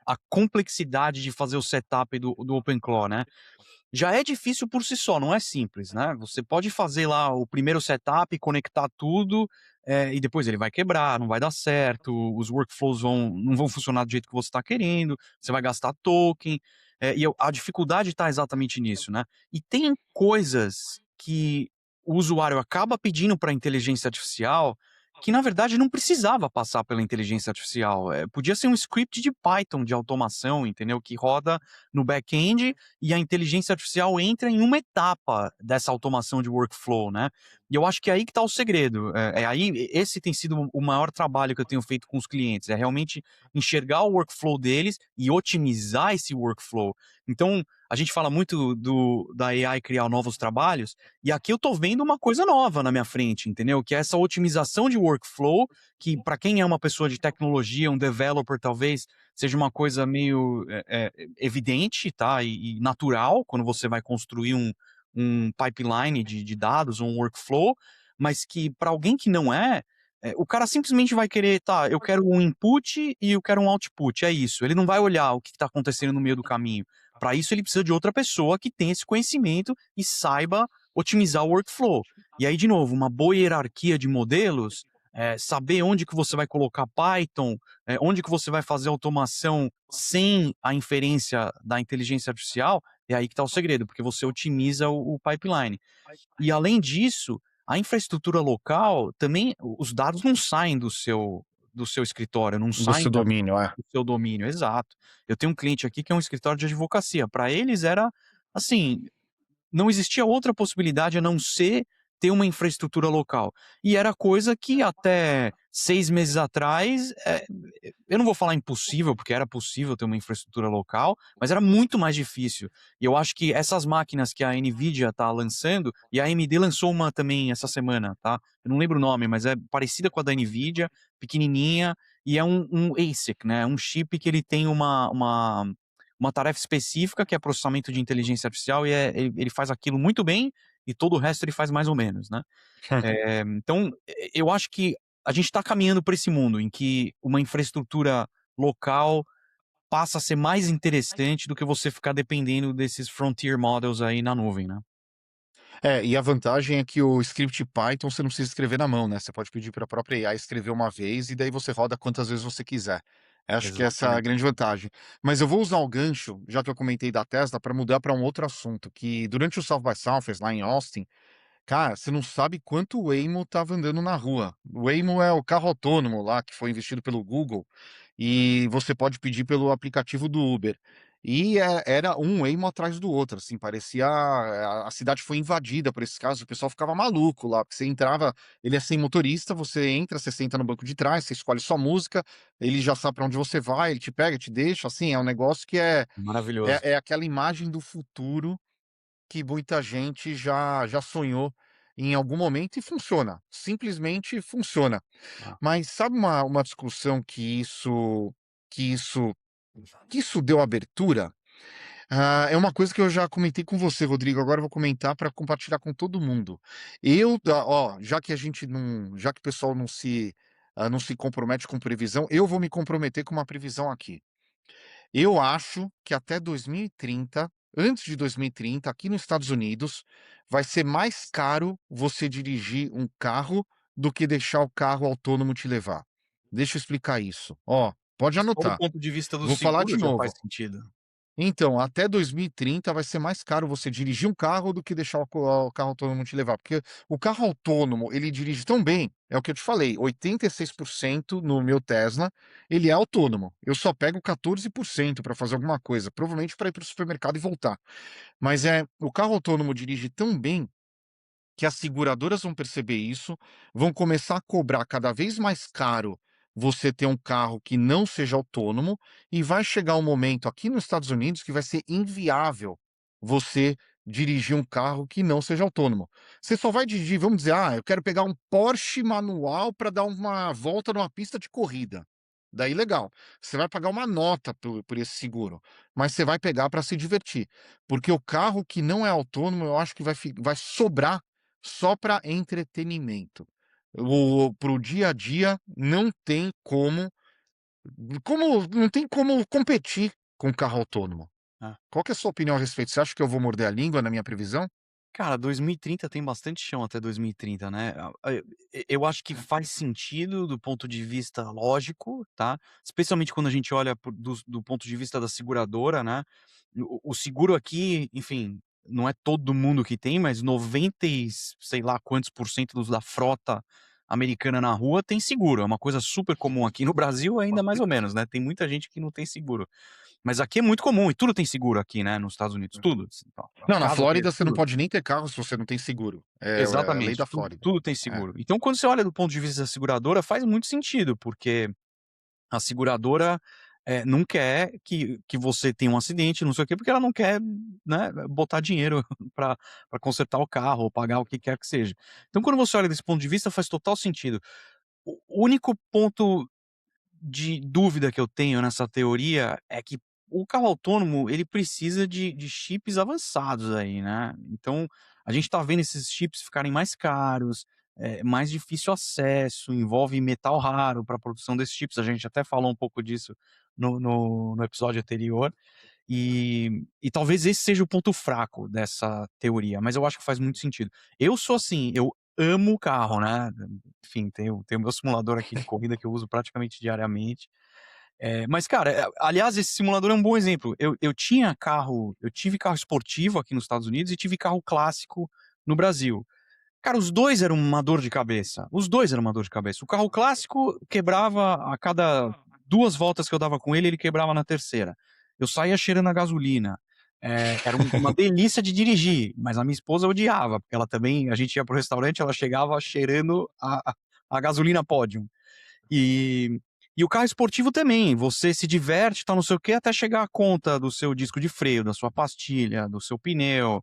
[SPEAKER 2] a complexidade de fazer o setup do OpenClaw, né. Já é difícil por si só, não é simples, né. Você pode fazer lá o primeiro setup, conectar tudo, e depois ele vai quebrar, não vai dar certo, os workflows não vão funcionar do jeito que você está querendo, você vai gastar token, a dificuldade está exatamente nisso, né. E tem coisas que o usuário acaba pedindo para a inteligência artificial, que na verdade não precisava passar pela inteligência artificial, podia ser um script de Python de automação, entendeu, que roda no back-end e a inteligência artificial entra em uma etapa dessa automação de workflow, né. E eu acho que é aí que está o segredo, esse tem sido o maior trabalho que eu tenho feito com os clientes, é realmente enxergar o workflow deles e otimizar esse workflow. Então, a gente fala muito da AI criar novos trabalhos, e aqui eu tô vendo uma coisa nova na minha frente, entendeu, que é essa otimização de workflow, que para quem é uma pessoa de tecnologia, um developer talvez, seja uma coisa meio, evidente, tá, e natural, quando você vai construir um pipeline de dados, um workflow, mas que para alguém que não é, o cara simplesmente vai querer: "Tá, eu quero um input e eu quero um output", é isso. Ele não vai olhar o que está acontecendo no meio do caminho. Para isso ele precisa de outra pessoa que tenha esse conhecimento e saiba otimizar o workflow. E aí, de novo, uma boa hierarquia de modelos saber onde que você vai colocar Python, onde que você vai fazer automação sem a inferência da inteligência artificial, é aí que está o segredo, porque você otimiza o pipeline. E além disso, a infraestrutura local também os dados não saem do seu escritório, não
[SPEAKER 1] Do
[SPEAKER 2] saem
[SPEAKER 1] seu domínio, é.
[SPEAKER 2] do seu domínio, exato. Eu tenho um cliente aqui que é um escritório de advocacia, para eles era, assim, não existia outra possibilidade a não ser ter uma infraestrutura local. E era coisa que até 6 meses atrás, eu não vou falar impossível, porque era possível ter uma infraestrutura local, mas era muito mais difícil. E eu acho que essas máquinas que a NVIDIA está lançando, e a AMD lançou uma também essa semana, tá? Eu não lembro o nome, mas é parecida com a da NVIDIA, pequenininha, e é um ASIC, né? Um chip que ele tem uma tarefa específica, que é processamento de inteligência artificial, e ele faz aquilo muito bem, e todo o resto ele faz mais ou menos, né. Então, eu acho que a gente está caminhando para esse mundo em que uma infraestrutura local passa a ser mais interessante do que você ficar dependendo desses frontier models aí na nuvem, né.
[SPEAKER 1] É, e a vantagem é que o script Python você não precisa escrever na mão, né, você pode pedir para a própria IA escrever uma vez e daí você roda quantas vezes você quiser. Acho que essa é a
[SPEAKER 2] Exatamente.
[SPEAKER 1] grande vantagem. Mas eu vou usar o gancho, já que eu comentei da Tesla, para mudar para um outro assunto, que durante o South by Southwest lá em Austin, cara, você não sabe quanto o Waymo estava andando na rua. O Waymo é o carro autônomo lá que foi investido pelo Google e você pode pedir pelo aplicativo do Uber. E era um Waymo atrás do outro, assim, parecia a cidade foi invadida por esses casos, o pessoal ficava maluco lá, porque você entrava, ele é sem motorista, você entra, você senta no banco de trás, você escolhe sua música, ele já sabe para onde você vai, ele te pega, te deixa, assim, é um negócio que é
[SPEAKER 2] Maravilhoso.
[SPEAKER 1] é é aquela imagem do futuro que muita gente já sonhou em algum momento e funciona, simplesmente funciona.
[SPEAKER 2] Ah.
[SPEAKER 1] Mas sabe uma discussão que isso que isso deu abertura? É uma coisa que eu já comentei com você, Rodrigo, agora eu vou comentar para compartilhar com todo mundo. Já que a gente não já que o pessoal não se compromete com previsão, eu vou me comprometer com uma previsão aqui. Eu acho que até 2030, antes de 2030, aqui nos Estados Unidos, vai ser mais caro você dirigir um carro do que deixar o carro autônomo te levar. Deixa eu explicar isso. Ó, pode
[SPEAKER 2] Só do
[SPEAKER 1] anotar.
[SPEAKER 2] ponto de vista do
[SPEAKER 1] Vou falar de
[SPEAKER 2] seguro já faz
[SPEAKER 1] novo.
[SPEAKER 2] sentido.
[SPEAKER 1] Então, até 2030 vai ser mais caro você dirigir um carro do que deixar o carro autônomo te levar, porque o carro autônomo, ele dirige tão bem, é o que eu te falei, 86% no meu Tesla, ele é autônomo. Eu só pego 14% para fazer alguma coisa, provavelmente para ir para o supermercado e voltar. Mas o carro autônomo dirige tão bem que as seguradoras vão perceber isso, vão começar a cobrar cada vez mais caro você ter um carro que não seja autônomo, e vai chegar um momento aqui nos Estados Unidos que vai ser inviável você dirigir um carro que não seja autônomo. Você só vai dirigir, vamos dizer, eu quero pegar um Porsche manual para dar uma volta numa pista de corrida. Daí legal, você vai pagar uma nota por esse seguro, mas você vai pegar para se divertir, porque o carro que não é autônomo, eu acho que vai sobrar só para entretenimento. Para o dia a dia não tem como competir com carro autônomo.
[SPEAKER 2] É.
[SPEAKER 1] Qual que é a sua opinião a respeito? Você acha que eu vou morder a língua na minha previsão?
[SPEAKER 2] Cara, 2030 tem bastante chão até 2030, né. Eu acho que faz sentido do ponto de vista lógico, tá, especialmente quando a gente olha do ponto de vista da seguradora, né. O seguro aqui, enfim, não é todo mundo que tem, mas 90 e sei lá quantos por cento dos da frota americana na rua tem seguro, é uma coisa super comum. Aqui no Brasil ainda mais ou menos, né, tem muita gente que não tem seguro. Mas aqui é muito comum e tudo tem seguro aqui, né, nos Estados Unidos, tudo.
[SPEAKER 1] Não, na
[SPEAKER 2] Casa tem
[SPEAKER 1] Flórida você não
[SPEAKER 2] tudo.
[SPEAKER 1] pode nem ter carro se você não tem seguro. É a lei
[SPEAKER 2] Exatamente,
[SPEAKER 1] da
[SPEAKER 2] tudo
[SPEAKER 1] Flórida.
[SPEAKER 2] tudo tem
[SPEAKER 1] É.
[SPEAKER 2] seguro. Então quando você olha do ponto de vista da seguradora, faz muito sentido, porque a seguradora, não quer que você tenha um acidente, não sei o quê, porque ela não quer, né, botar dinheiro pra consertar o carro ou pagar o que quer que seja. Então quando você olha desse ponto de vista, faz total sentido. O único ponto de dúvida que eu tenho nessa teoria é que o carro autônomo, ele precisa de chips avançados aí, né. Então, a gente tá vendo esses chips ficarem mais caros, mais difícil acesso, envolve metal raro para a produção desses chips, a gente até falou um pouco disso no episódio anterior, e talvez esse seja o ponto fraco dessa teoria, mas eu acho que faz muito sentido. Eu sou assim, eu amo carro, né, enfim, tenho meu simulador aqui de corrida que eu uso praticamente diariamente. Mas cara, aliás, esse simulador é um bom exemplo. Eu tive carro esportivo aqui nos Estados Unidos e tive carro clássico no Brasil. Cara, os 2 eram uma dor de cabeça, os 2 eram uma dor de cabeça. O carro clássico quebrava a cada 2 voltas que eu dava com ele, ele quebrava na terceira. Eu saía cheirando a gasolina. Era uma delícia de dirigir, mas a minha esposa odiava, porque ela também a gente ia para o restaurante, ela chegava cheirando a gasolina Pódium. E e o carro esportivo também, você se diverte, tal, não sei o quê, até chegar a conta do seu disco de freio, da sua pastilha, do seu pneu,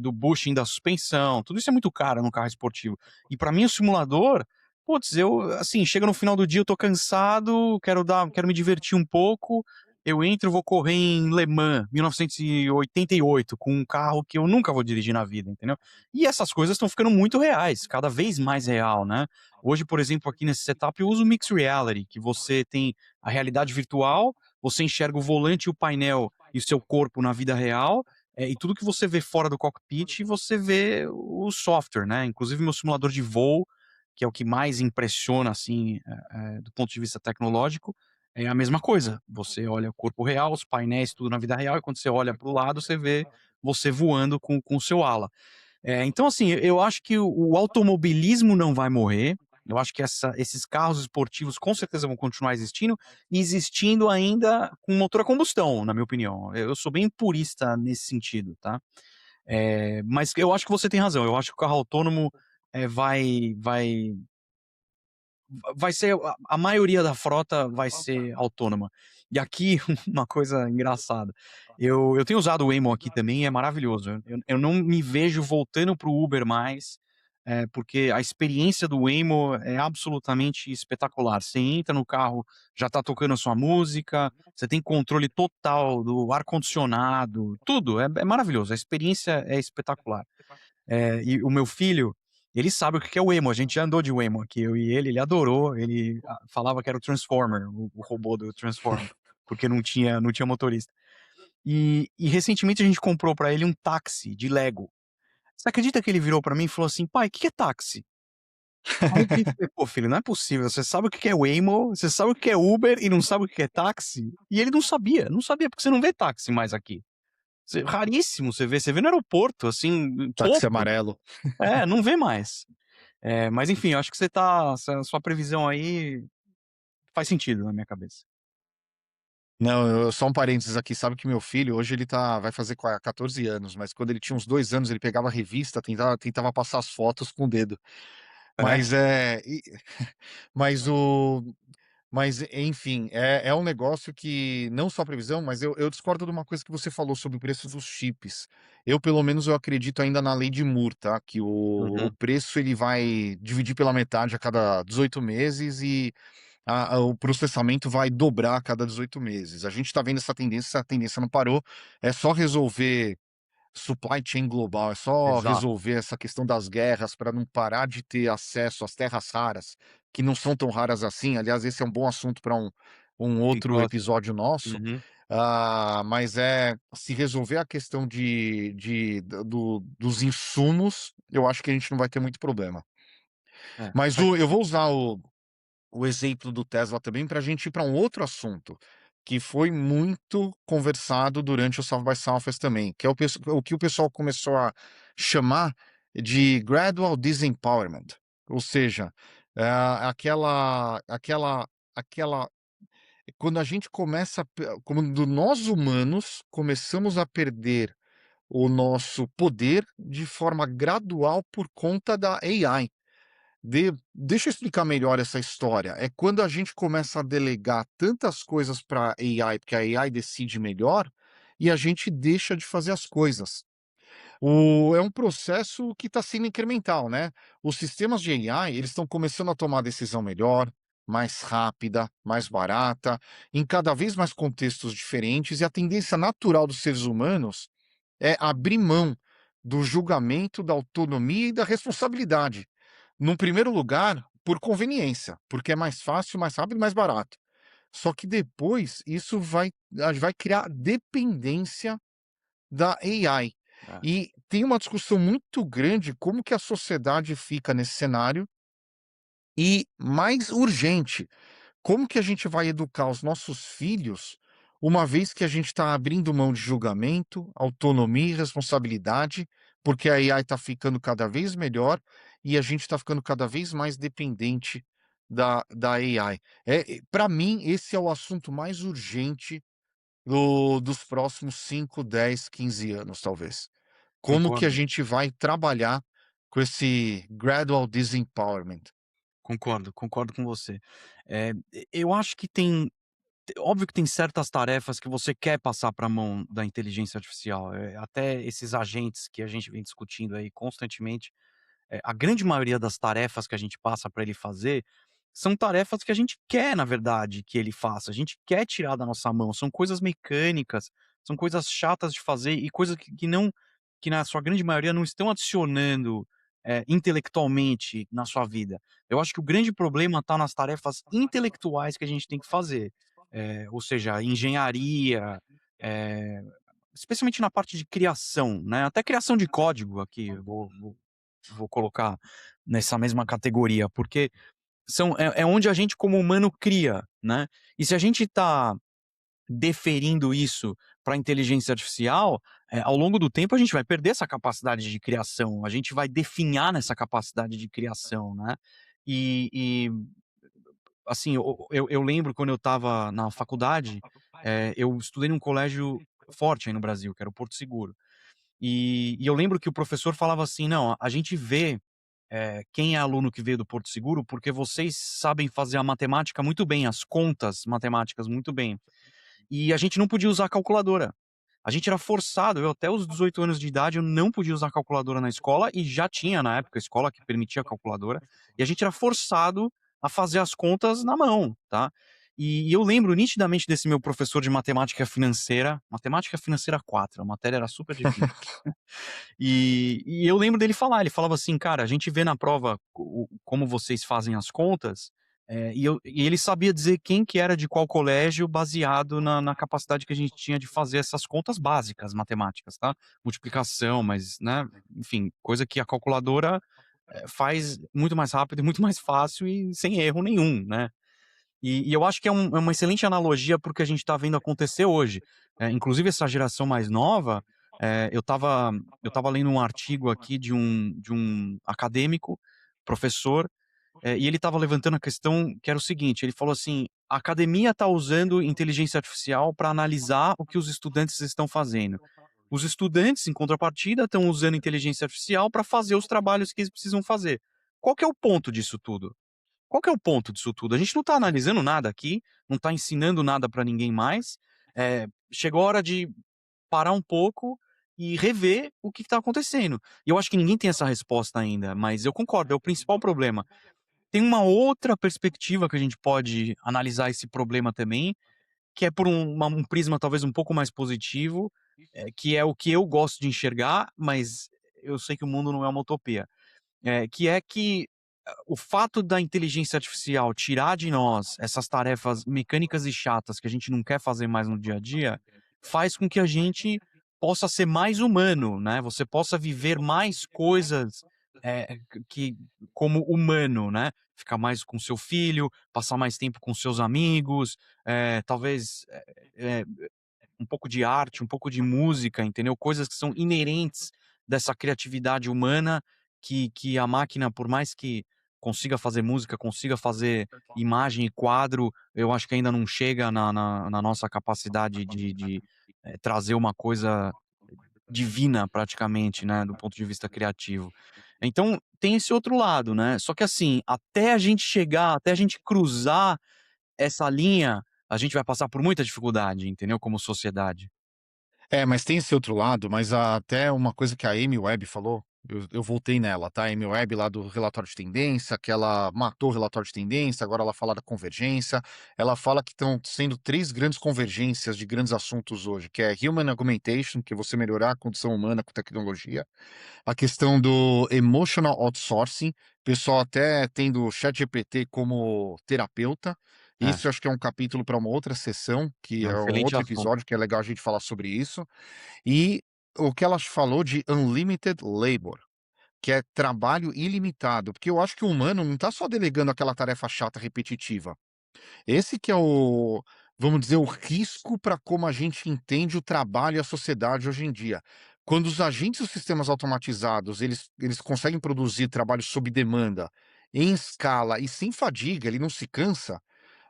[SPEAKER 2] do bushing da suspensão, tudo isso é muito caro num carro esportivo. E pra mim o simulador, putz, eu, assim, chega no final do dia, eu tô cansado, quero me divertir um pouco, eu entro, vou correr em Le Mans, 1988, com um carro que eu nunca vou dirigir na vida, entendeu? E essas coisas estão ficando muito reais, cada vez mais real, né? Hoje, por exemplo, aqui nesse setup eu uso o Mixed Reality, que você tem a realidade virtual, você enxerga o volante e o painel e o seu corpo na vida real, e tudo que você vê fora do cockpit, você vê o software, né? Inclusive meu simulador de voo, que é o que mais impressiona, assim, do ponto de vista tecnológico, é a mesma coisa. Você olha o corpo real, os painéis, tudo na vida real, e quando você olha para o lado, você vê você voando com o seu ala. Então, assim, eu acho que o automobilismo não vai morrer. Eu acho que esses carros esportivos com certeza vão continuar existindo, e existindo ainda com motor a combustão, na minha opinião. Eu sou bem purista nesse sentido, tá? Mas eu acho que você tem razão. Eu acho que o carro autônomo vai ser a maioria da frota vai ser autônoma. E aqui, uma coisa engraçada, eu tenho usado o Waymo aqui também, é maravilhoso. Eu não me vejo voltando para o Uber mais, porque a experiência do Waymo é absolutamente espetacular. Você entra no carro, já tá tocando a sua música, você tem controle total do ar-condicionado, tudo, é maravilhoso, a experiência é espetacular. E o meu filho, ele sabe o que que é o Waymo, a gente já andou de Waymo aqui, eu e ele adorou, ele falava que era o Transformer, o robô do Transformer, porque não tinha motorista. E recentemente a gente comprou pra ele um táxi de Lego. Você acredita que ele virou pra mim e falou assim: "Pai, que é táxi?" Aí eu falei: "Pô filho, não é possível, você sabe o que que é Waymo, você sabe o que é Uber e não sabe o que é táxi?" E ele não sabia, porque você não vê táxi mais aqui. Raríssimo você vê no aeroporto, assim,
[SPEAKER 1] Táxi
[SPEAKER 2] pouco.
[SPEAKER 1] amarelo.
[SPEAKER 2] Não vê mais. Mas enfim, eu acho que essa sua previsão aí faz sentido na minha cabeça.
[SPEAKER 1] Não, só um parênteses aqui, sabe que meu filho hoje ele vai fazer 14 anos, mas quando ele tinha uns 2 anos ele pegava a revista, tentava passar as fotos com o dedo.
[SPEAKER 2] É,
[SPEAKER 1] Mas, mas o mas enfim, é um negócio que não só a previsão, mas eu discordo de uma coisa que você falou sobre o preço dos chips. Eu, pelo menos, eu acredito ainda na lei de Moore, tá, que o
[SPEAKER 2] uhum,
[SPEAKER 1] preço ele vai dividir pela metade a cada 18 meses e o processamento vai dobrar a cada 18 meses. A gente tá vendo essa tendência não parou, é só resolver supply chain global, é só
[SPEAKER 2] exato,
[SPEAKER 1] resolver essa questão das guerras para não parar de ter acesso às terras raras, que não são tão raras assim. Aliás, esse é um bom assunto para um
[SPEAKER 2] e
[SPEAKER 1] outro
[SPEAKER 2] próximo.
[SPEAKER 1] episódio nosso.
[SPEAKER 2] Uhum,
[SPEAKER 1] Mas se resolver a questão dos insumos, eu acho que a gente não vai ter muito problema. Mas
[SPEAKER 2] faz
[SPEAKER 1] eu vou
[SPEAKER 2] sentido.
[SPEAKER 1] usar o exemplo do Tesla também para a gente ir para um outro assunto, que foi muito conversado durante o South by Southwest também, que é o que o pessoal começou a chamar de gradual disempowerment, ou seja, aquela quando a gente quando nós humanos começamos a perder o nosso poder de forma gradual por conta da AI. Deixa eu explicar melhor essa história. É quando a gente começa a delegar tantas coisas para AI, porque a AI decide melhor, e a gente deixa de fazer as coisas. É um processo que está sendo incremental, né? Os sistemas de AI, eles estão começando a tomar decisão melhor, mais rápida, mais barata, em cada vez mais contextos diferentes, e a tendência natural dos seres humanos é abrir mão do julgamento, da autonomia e da responsabilidade. Num primeiro lugar, por conveniência, porque é mais fácil, mais rápido e mais barato. Só que depois isso vai criar dependência da AI.
[SPEAKER 2] É,
[SPEAKER 1] E tem uma discussão muito grande como que a sociedade fica nesse cenário e, mais urgente, como que a gente vai educar os nossos filhos, uma vez que a gente está abrindo mão de julgamento, autonomia e responsabilidade, porque a AI está ficando cada vez melhor e a gente está ficando cada vez mais dependente da AI. Para mim, esse é o assunto mais urgente dos próximos 5, 10, 15 anos, talvez. Como que a
[SPEAKER 2] concordo,
[SPEAKER 1] gente vai trabalhar com esse gradual disempowerment?
[SPEAKER 2] concordo com você. Eu acho que tem óbvio que tem certas tarefas que você quer passar para a mão da inteligência artificial, até esses agentes que a gente vem discutindo aí constantemente. A grande maioria das tarefas que a gente passa para ele fazer, são tarefas que a gente quer, na verdade, que ele faça, a gente quer tirar da nossa mão, são coisas mecânicas, são coisas chatas de fazer e coisas que não que na sua grande maioria não estão adicionando, intelectualmente na sua vida. Eu acho que o grande problema está nas tarefas intelectuais que a gente tem que fazer, ou seja, engenharia, eh, especialmente na parte de criação, né, até criação de código aqui, eu vou colocar nessa mesma categoria, porque é onde a gente como humano cria, né. E se a gente está deferindo isso para a inteligência artificial, ao longo do tempo a gente vai perder essa capacidade de criação, a gente vai definhar nessa capacidade de criação, né. E assim, eu lembro quando eu estava na faculdade, eu estudei num colégio forte aí no Brasil, que era o Porto Seguro. E eu lembro que o professor falava assim: "Não, a gente vê, quem é aluno que veio do Porto Seguro, porque vocês sabem fazer a matemática muito bem, as contas matemáticas muito bem. E a gente não podia usar calculadora. A gente era forçado, eu até os 18 anos de idade eu não podia usar calculadora na escola e já tinha na época escola que permitia calculadora, e a gente era forçado a fazer as contas na mão, tá. E eu lembro nitidamente desse meu professor de matemática financeira 4, a matéria era super difícil. E eu lembro dele falar, ele falava assim: "Cara, a gente vê na prova como vocês fazem as contas", e ele sabia dizer quem que era de qual colégio baseado na capacidade que a gente tinha de fazer essas contas básicas matemáticas, tá. Multiplicação, mas, né, enfim, coisa que a calculadora, faz muito mais rápido e muito mais fácil e sem erro nenhum, né. E eu acho que é uma excelente analogia para o que a gente está vendo acontecer hoje. Inclusive essa geração mais nova, eu estava lendo um artigo aqui de um acadêmico, professor, e ele estava levantando a questão que era o seguinte, ele falou assim: "A academia está usando inteligência artificial para analisar o que os estudantes estão fazendo. Os estudantes, em contrapartida, estão usando inteligência artificial para fazer os trabalhos que eles precisam fazer. Qual que é o ponto disso tudo? Qual que é o ponto disso tudo? A gente não está analisando nada aqui, não está ensinando nada para ninguém mais. Chegou a hora de parar um pouco e rever o que está acontecendo. E eu acho que ninguém tem essa resposta ainda, mas eu concordo, é o principal problema. Tem uma outra perspectiva que a gente pode analisar esse problema também, que é por um prisma talvez um pouco mais positivo, que é o que eu gosto de enxergar, mas eu sei que o mundo não é uma utopia. Que é que o fato da inteligência artificial tirar de nós essas tarefas mecânicas e chatas que a gente não quer fazer mais no dia a dia, faz com que a gente possa ser mais humano, né, você possa viver mais coisas, que como humano, né, ficar mais com seu filho, passar mais tempo com seus amigos, talvez, um pouco de arte, um pouco de música, entendeu? Coisas que são inerentes dessa criatividade humana que a máquina, por mais que consiga fazer música, consiga fazer imagem e quadro, eu acho que ainda não chega na nossa capacidade de trazer uma coisa divina praticamente, né, do ponto de vista criativo. Então, tem esse outro lado, né. Só que assim, até a gente chegar, até a gente cruzar essa linha, a gente vai passar por muita dificuldade, entendeu, como sociedade.
[SPEAKER 1] É, mas tem esse outro lado, mas até uma coisa que a Amy Webb falou, eu voltei nela, tá? A Amy Webb lá do relatório de tendência, que ela matou o relatório de tendência, agora ela fala da convergência. Ela fala que estão sendo 3 grandes convergências de grandes assuntos hoje, que é Human Augmentation, que é você melhorar a condição humana com tecnologia. A questão do emotional outsourcing, pessoal até tendo o ChatGPT como terapeuta.
[SPEAKER 2] É,
[SPEAKER 1] Isso eu acho que é um capítulo para uma outra sessão, que
[SPEAKER 2] é um
[SPEAKER 1] é um
[SPEAKER 2] excelente
[SPEAKER 1] outro
[SPEAKER 2] assunto.
[SPEAKER 1] episódio, que é legal a gente falar sobre isso. E o que ela falou de unlimited labor, que é trabalho ilimitado, porque eu acho que o humano não está só delegando aquela tarefa chata, repetitiva. Esse que é o, vamos dizer, o risco para como a gente entende o trabalho e a sociedade hoje em dia. Quando os agentes e os sistemas automatizados, eles conseguem produzir trabalho sob demanda, em escala e sem fadiga, ele não se cansa,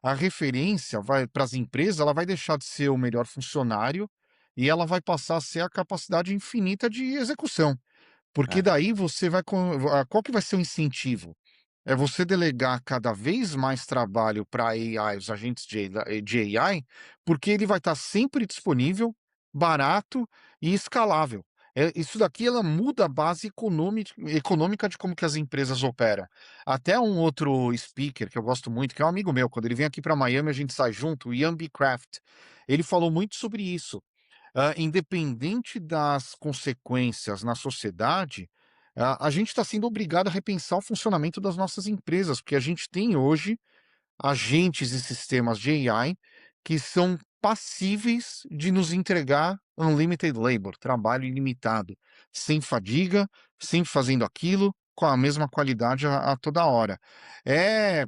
[SPEAKER 1] a referência vai para as empresas, ela vai deixar de ser o melhor funcionário e ela vai passar a ser a capacidade infinita de execução. Porque
[SPEAKER 2] É,
[SPEAKER 1] daí você vai qual que vai ser o incentivo? É você delegar cada vez mais trabalho para AI, os agentes de AI, porque ele vai estar sempre disponível, barato e escalável. Isso daqui ela muda a base econômica de como que as empresas operam. Até um outro speaker que eu gosto muito, que é um amigo meu, quando ele vem aqui para Miami, a gente sai junto, o Ian B. Craft, ele falou muito sobre isso. Independente das consequências na sociedade, a gente está sendo obrigado a repensar o funcionamento das nossas empresas, porque a gente tem hoje agentes e sistemas de AI que são passíveis de nos entregar unlimited labor, trabalho ilimitado, sem fadiga, sempre fazendo aquilo, com a mesma qualidade a toda hora. É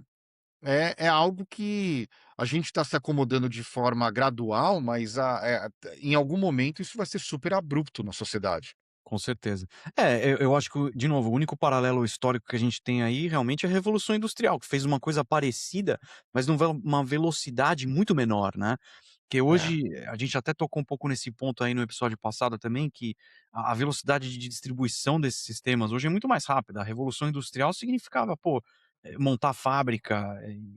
[SPEAKER 1] é algo que a gente está se acomodando de forma gradual, mas em algum momento isso vai ser super abrupto na sociedade.
[SPEAKER 2] com certeza. É, eu acho que, de novo, o único paralelo histórico que a gente tem aí realmente é a Revolução Industrial, que fez uma coisa parecida, mas numa velocidade muito menor, né. Que
[SPEAKER 1] É.
[SPEAKER 2] hoje a gente até tocou um pouco nesse ponto aí no episódio passado também, que a velocidade de distribuição desses sistemas hoje é muito mais rápida. A Revolução Industrial significava, pô, montar fábrica,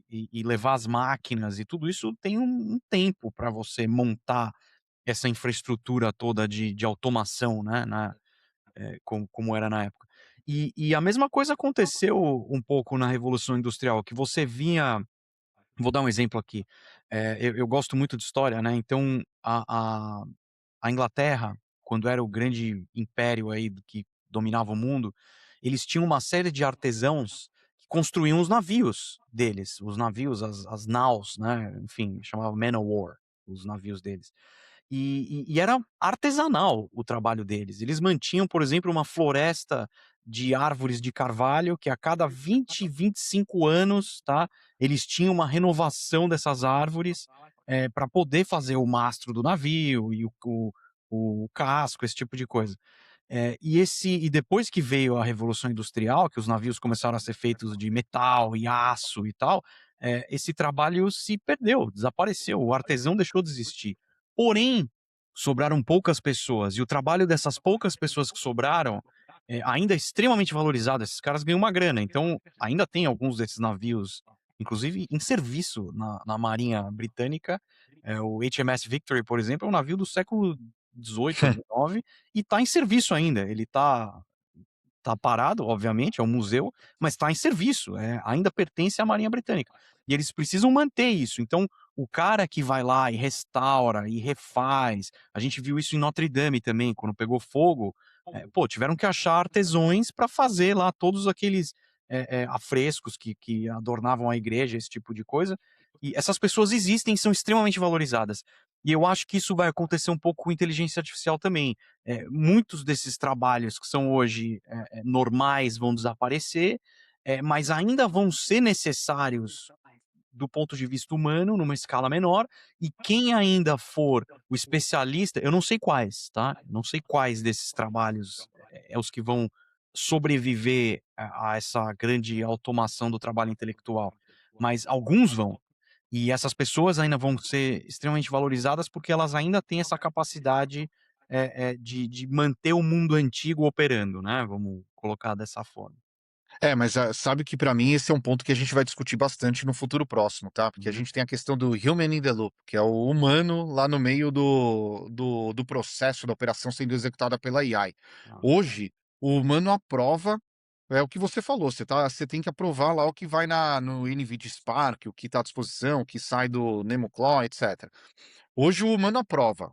[SPEAKER 2] e levar as máquinas e tudo isso tem um tempo para você montar essa infraestrutura toda de automação, né, como era na época. E a mesma coisa aconteceu um pouco na Revolução Industrial, que você vinha. Vou dar um exemplo aqui, eu gosto muito de história, né, então a Inglaterra, quando era o grande império aí que dominava o mundo, eles tinham uma série de artesãos que construíam os navios deles, os navios, as naus, né, enfim, chamava Man o' War, os navios deles. E era artesanal o trabalho deles. Eles mantinham, por exemplo, uma floresta de árvores de carvalho que a cada 20, 25 anos, tá, eles tinham uma renovação dessas árvores, pra poder fazer o mastro do navio e o casco, esse tipo de coisa. E depois que veio a Revolução Industrial, que os navios começaram a ser feitos de metal e aço e tal, esse trabalho se perdeu, desapareceu, o artesão deixou de existir. Porém, sobraram poucas pessoas e o trabalho dessas poucas pessoas que sobraram, ainda é extremamente valorizado, esses caras ganham uma grana, então ainda tem alguns desses navios, inclusive em serviço na marinha britânica, o HMS Victory, por exemplo, é um navio do século 18 ou 19 e está em serviço ainda, ele tá parado, obviamente, é um museu, mas está em serviço, ainda pertence à Marinha Britânica. E eles precisam manter isso. Então, o cara que vai lá e restaura e refaz, a gente viu isso em Notre Dame também, quando pegou fogo, pô, tiveram que achar artesões para fazer lá todos aqueles afrescos que adornavam a igreja, esse tipo de coisa. E essas pessoas existem e são extremamente valorizadas. E eu acho que isso vai acontecer um pouco com inteligência artificial também. Muitos desses trabalhos que são hoje normais vão desaparecer, mas ainda vão ser necessários do ponto de vista humano, numa escala menor, e quem ainda for o especialista, eu não sei quais, tá? Não sei quais desses trabalhos os que vão sobreviver a essa grande automação do trabalho intelectual, mas alguns vão. E essas pessoas ainda vão ser extremamente valorizadas, porque elas ainda têm essa capacidade, de manter o mundo antigo operando, né, vamos colocar dessa forma.
[SPEAKER 1] É, mas, sabe que para mim esse é um ponto que a gente vai discutir bastante no futuro próximo, tá, porque a
[SPEAKER 2] Uhum.
[SPEAKER 1] gente tem a questão do human in the loop, que é o humano lá no meio do processo da operação sendo executada pela AI.
[SPEAKER 2] Ah,
[SPEAKER 1] Hoje, o humano aprova, é o que você falou, você tem que aprovar lá o que vai no NVIDIA Spark, o que está à disposição, o que sai do NemoClaw, etcétera. Hoje o humano aprova,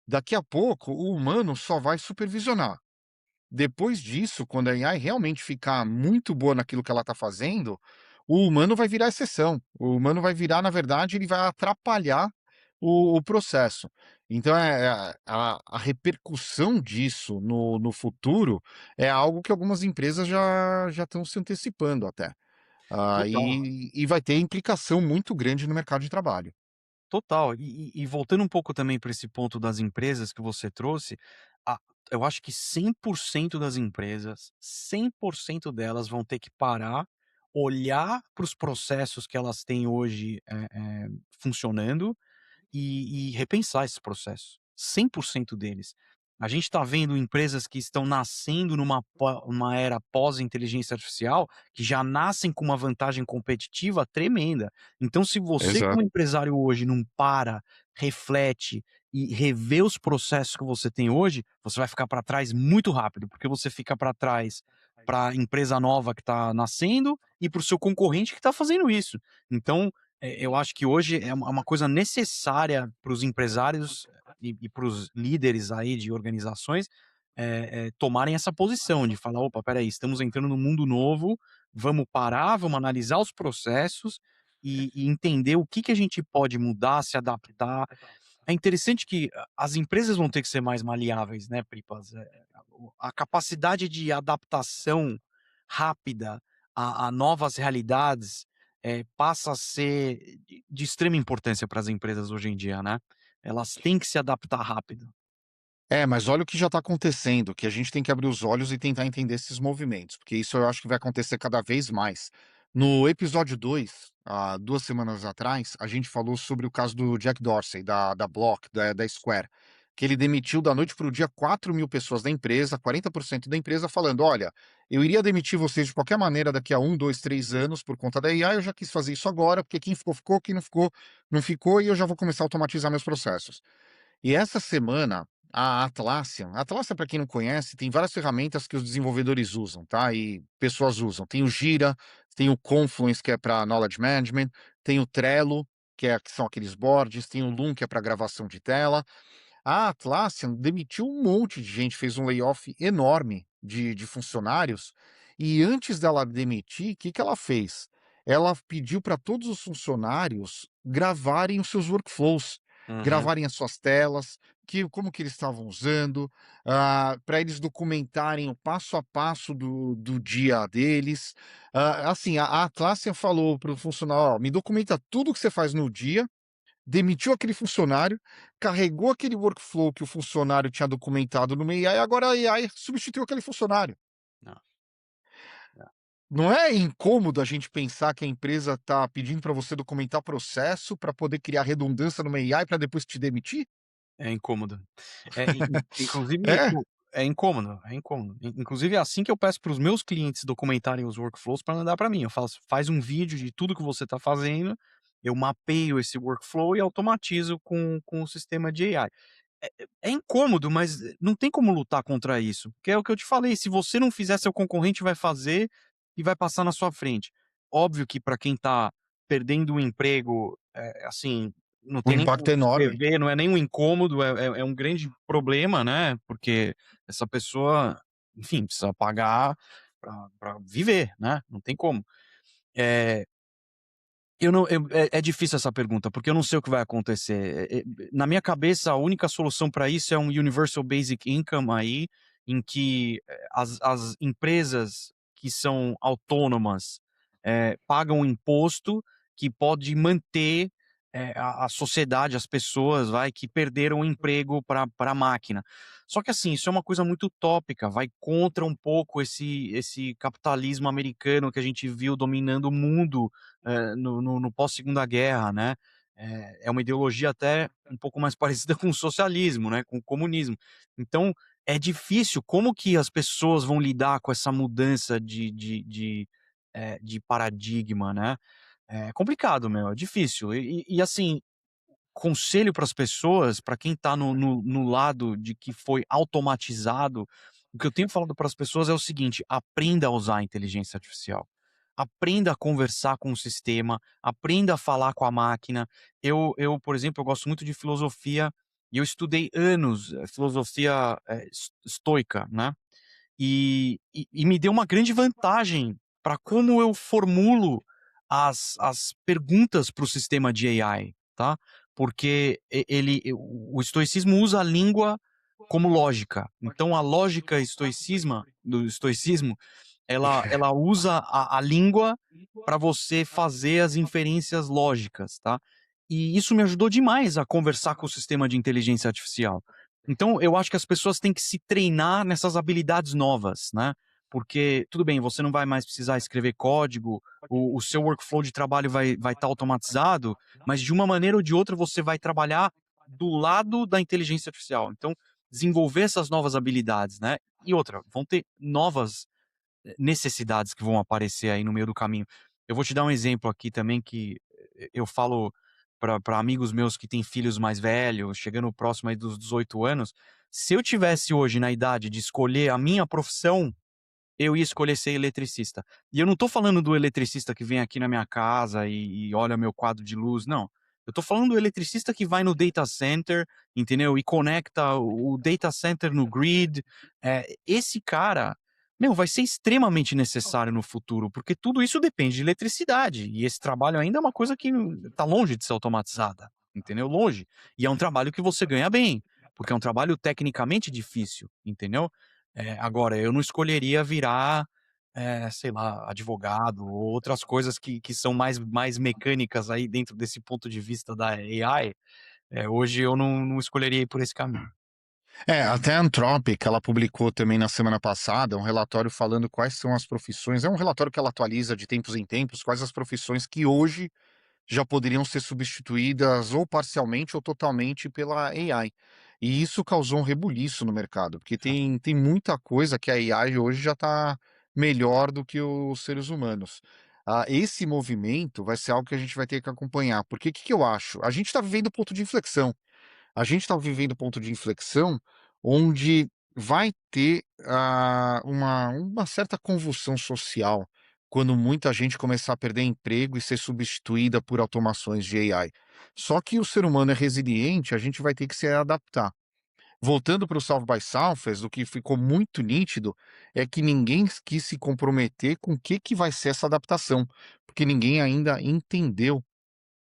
[SPEAKER 1] daqui a pouco o humano só vai supervisionar. Depois disso, quando a AI realmente ficar muito boa naquilo que ela está fazendo, o humano vai virar exceção. O humano vai virar, na verdade, ele vai atrapalhar o processo. Então a repercussão disso no futuro é algo que algumas empresas já estão se antecipando até.
[SPEAKER 2] Total.
[SPEAKER 1] E vai ter implicação muito grande no mercado de trabalho.
[SPEAKER 2] Total. E voltando um pouco também para esse ponto das empresas que você trouxe, a eu acho que 100% das empresas, 100% delas vão ter que parar, olhar para os processos que elas têm hoje, funcionando e repensar esse processo, 100% deles. A gente está vendo empresas que estão nascendo numa era pós-inteligência artificial, que já nascem com uma vantagem competitiva tremenda. Então, se você
[SPEAKER 1] Exato.
[SPEAKER 2] como empresário hoje não para, reflete e revê os processos que você tem hoje, você vai ficar para trás muito rápido, porque você fica para trás para a empresa nova que está nascendo e para o seu concorrente que está fazendo isso. Então, eu acho que hoje é uma coisa necessária para os empresários e para os líderes aí de organizações, tomarem essa posição de falar: "Opa, espera aí, estamos entrando num mundo novo, vamos parar, vamos analisar os processos e entender o que que a gente pode mudar, se adaptar". É interessante que as empresas vão ter que ser mais maleáveis, né, Pripas? A capacidade de adaptação rápida a novas realidades, passa a ser de extrema importância para as empresas hoje em dia, né. Elas têm que se adaptar rápido.
[SPEAKER 1] É, mas olha o que já está acontecendo, que a gente tem que abrir os olhos e tentar entender esses movimentos, porque isso eu acho que vai acontecer cada vez mais. No episódio 2, há 2 semanas atrás, a gente falou sobre o caso do Jack Dorsey, da Block, da Square, que ele demitiu da noite para o dia 4.000 pessoas da empresa, 40% da empresa, falando: "Olha, eu iria demitir vocês de qualquer maneira daqui a 1, 2, 3 anos por conta da AI, eu já quis fazer isso agora, porque quem ficou, ficou, quem não ficou, não ficou, e eu já vou começar a automatizar meus processos". E essa semana, a Atlassian, para quem não conhece, tem várias ferramentas que os desenvolvedores usam, tá, e pessoas usam. Tem o Gira, tem o Confluence, que é para knowledge management, tem o Trello, que são aqueles boards, tem o Loom, que é para gravação de tela. A Atlassian demitiu um monte de gente, fez um layoff enorme de funcionários, e antes dela demitir, o que que ela fez? Ela pediu para todos os funcionários gravarem os seus workflows,
[SPEAKER 2] Uhum.
[SPEAKER 1] gravarem as suas telas, como que eles estavam usando, para eles documentarem o passo a passo do dia deles. Assim, a Atlassian falou para o funcionário: "Ó, me documenta tudo que você faz no dia", demitiu aquele funcionário, carregou aquele workflow que o funcionário tinha documentado numa AI, agora a AI substituiu aquele funcionário.
[SPEAKER 2] Não, é.
[SPEAKER 1] Não é incômodo a gente pensar que a empresa está pedindo para você documentar processo para poder criar redundância numa AI para depois te demitir?
[SPEAKER 2] É incômodo. Inclusive
[SPEAKER 1] É,
[SPEAKER 2] o é incômodo, é incômodo. Inclusive é assim que eu peço para os meus clientes documentarem os workflows para mandar para mim. Eu faço: "Faz um vídeo de tudo que você está fazendo", eu mapeio esse workflow e automatizo com o sistema de AI. É incômodo, mas não tem como lutar contra isso, porque é o que eu te falei, se você não fizer, seu concorrente vai fazer e vai passar na sua frente. Óbvio que para quem tá perdendo o emprego, assim, não
[SPEAKER 1] o
[SPEAKER 2] tem nem
[SPEAKER 1] impacto
[SPEAKER 2] como
[SPEAKER 1] é enorme.
[SPEAKER 2] descrever, não é nem um incômodo, é um grande problema, né, porque essa pessoa, enfim, precisa pagar pra viver, né, não tem como. Eh eu não eu é difícil essa pergunta, porque eu não sei o que vai acontecer. Na minha cabeça, a única solução para isso é um universal basic income aí, em que, as empresas que são autônomas, pagam um imposto que pode manter, a sociedade, as pessoas, vai, que perderam o emprego para a máquina. Só que, assim, isso é uma coisa muito utópica, vai contra um pouco esse capitalismo americano que a gente viu dominando o mundo no pós-segunda guerra, né. É uma ideologia até um pouco mais parecida com o socialismo, né, com o comunismo. Então, é difícil, como que as pessoas vão lidar com essa mudança de paradigma, né. É complicado, meu, é difícil. Assim, conselho para as pessoas, para quem está no lado de que foi automatizado, o que eu tenho falado para as pessoas é o seguinte: aprenda a usar a inteligência artificial. Aprenda a conversar com o sistema, aprenda a falar com a máquina. Por exemplo, eu gosto muito de filosofia e eu estudei anos, filosofia, estoica, né. E me deu uma grande vantagem para como eu formulo as perguntas para o sistema de AI, tá. porque o estoicismo usa a língua como lógica. Então a lógica estoicisma do estoicismo, ela usa a língua para você fazer as inferências lógicas, tá. E isso me ajudou demais a conversar com o sistema de inteligência artificial. Então eu acho que as pessoas têm que se treinar nessas habilidades novas, né, porque tudo bem, você não vai mais precisar escrever código, o seu workflow de trabalho vai estar automatizado, mas de uma maneira ou de outra você vai trabalhar do lado da inteligência artificial. Então, desenvolver essas novas habilidades, né. E outra, vão ter novas necessidades que vão aparecer aí no meio do caminho. Eu vou te dar um exemplo aqui também que eu falo para amigos meus que têm filhos mais velhos, chegando próximo aí dos 18 anos, se eu tivesse hoje na idade de escolher a minha profissão, eu ia escolher ser eletricista. E eu não tô falando do eletricista que vem aqui na minha casa e olha meu quadro de luz, não. Eu tô falando do eletricista que vai no data center, entendeu? E conecta o data center no grid. Esse cara, meu, vai ser extremamente necessário no futuro, porque tudo isso depende de eletricidade. E esse trabalho ainda é uma coisa que tá longe de ser automatizada, entendeu? Longe. E é um trabalho que você ganha bem, porque é um trabalho tecnicamente difícil, entendeu? Agora, eu não escolheria virar, sei lá, advogado ou outras coisas que são mais mecânicas aí dentro desse ponto de vista da AI. Hoje eu não escolheria ir por esse caminho.
[SPEAKER 1] É, até a Anthropic, ela publicou também na semana passada um relatório falando quais são as profissões. É um relatório que ela atualiza de tempos em tempos, quais as profissões que hoje já poderiam ser substituídas ou parcialmente ou totalmente pela AI. E isso causou um rebuliço no mercado, porque tem muita coisa que a AI hoje já está melhor do que os seres humanos. Esse movimento vai ser algo que a gente vai ter que acompanhar, porque o que, que eu acho? A gente está vivendo ponto de inflexão. A gente está vivendo ponto de inflexão onde vai ter uma certa convulsão social quando muita gente começar a perder emprego e ser substituída por automações de AI. Só que o ser humano é resiliente, a gente vai ter que se adaptar. Voltando para o South by Southwest, o que ficou muito nítido é que ninguém quis se comprometer com o que, que vai ser essa adaptação, porque ninguém ainda entendeu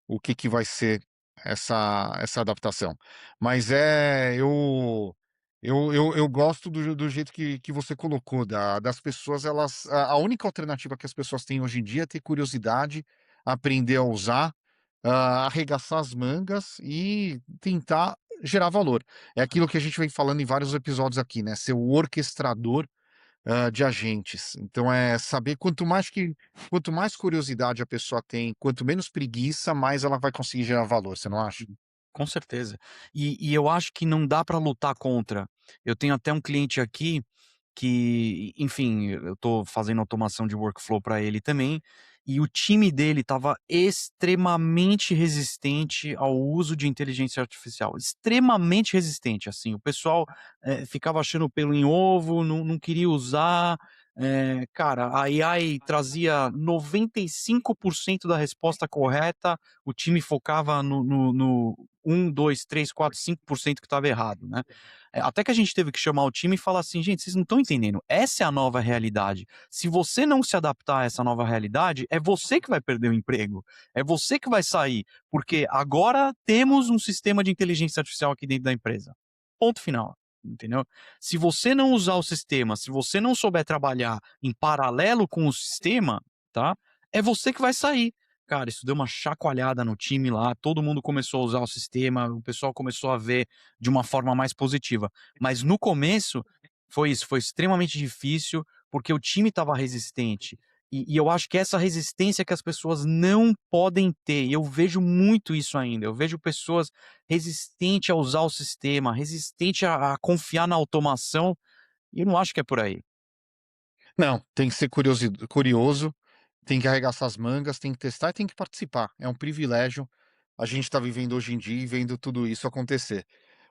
[SPEAKER 1] o que que vai ser essa adaptação. Mas eu gosto do jeito que você colocou, das pessoas elas a única alternativa que as pessoas têm hoje em dia é ter curiosidade, aprender a usar, arregaçar as mangas e tentar gerar valor. É aquilo que a gente vem falando em vários episódios aqui, né, ser o orquestrador de agentes. Então é saber quanto mais curiosidade a pessoa tem, quanto menos preguiça, mais ela vai conseguir gerar valor, você não acha?
[SPEAKER 2] Com certeza. E eu acho que não dá para lutar contra. Eu tenho até um cliente aqui que, enfim, eu tô fazendo automação de workflow para ele também, e o time dele estava extremamente resistente ao uso de inteligência artificial, extremamente resistente, assim, o pessoal, ficava achando pelo em ovo, não queria usar, cara, a AI trazia 95% da resposta correta, o time focava no 1, 2, 3, 4, 5% que estava errado, né. Até que a gente teve que chamar o time e falar assim: "Gente, vocês não estão entendendo, essa é a nova realidade. Se você não se adaptar a essa nova realidade, é você que vai perder o emprego, é você que vai sair, porque agora temos um sistema de inteligência artificial aqui dentro da empresa. Ponto final", entendeu? Se você não usar o sistema, se você não souber trabalhar em paralelo com o sistema, tá, é você que vai sair. Cara, isso deu uma chacoalhada no time lá, todo mundo começou a usar o sistema, o pessoal começou a ver de uma forma mais positiva. Mas no começo foi isso, foi extremamente difícil, porque o time estava resistente. E eu acho que essa resistência que as pessoas não podem ter, e eu vejo muito isso ainda, eu vejo pessoas resistentes a usar o sistema, resistente a confiar na automação, e eu não acho que é por aí.
[SPEAKER 1] Não, tem que ser curioso, tem que arregaçar as mangas, tem que testar e tem que participar. É um privilégio a gente estar vivendo hoje em dia e vendo tudo isso acontecer.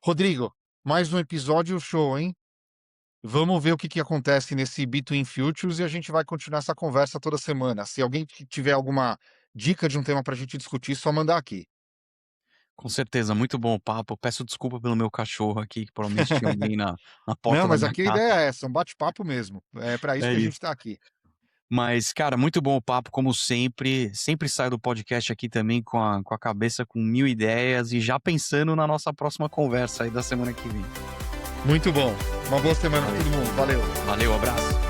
[SPEAKER 1] Rodrigo, mais um episódio show, hein? Vamos ver o que que acontece nesse Between Futures e a gente vai continuar essa conversa toda semana. Se alguém tiver alguma dica de um tema para a gente discutir, só mandar aqui.
[SPEAKER 2] Com certeza, muito bom o papo. Peço desculpa pelo meu cachorro aqui, que provavelmente tinha alguém na
[SPEAKER 1] Não,
[SPEAKER 2] porta da
[SPEAKER 1] mas
[SPEAKER 2] minha
[SPEAKER 1] aqui a
[SPEAKER 2] casa.
[SPEAKER 1] ideia é essa, um bate-papo mesmo. É para isso
[SPEAKER 2] É
[SPEAKER 1] que a gente
[SPEAKER 2] isso.
[SPEAKER 1] está aqui.
[SPEAKER 2] Mas, cara, muito bom o papo, como sempre. Sempre saio do podcast aqui também com a cabeça com 1000 ideias e já pensando na nossa próxima conversa aí da semana que vem.
[SPEAKER 1] Muito bom. Uma boa semana pra
[SPEAKER 2] Valeu.
[SPEAKER 1] todo mundo. Valeu.
[SPEAKER 2] Valeu, abraço.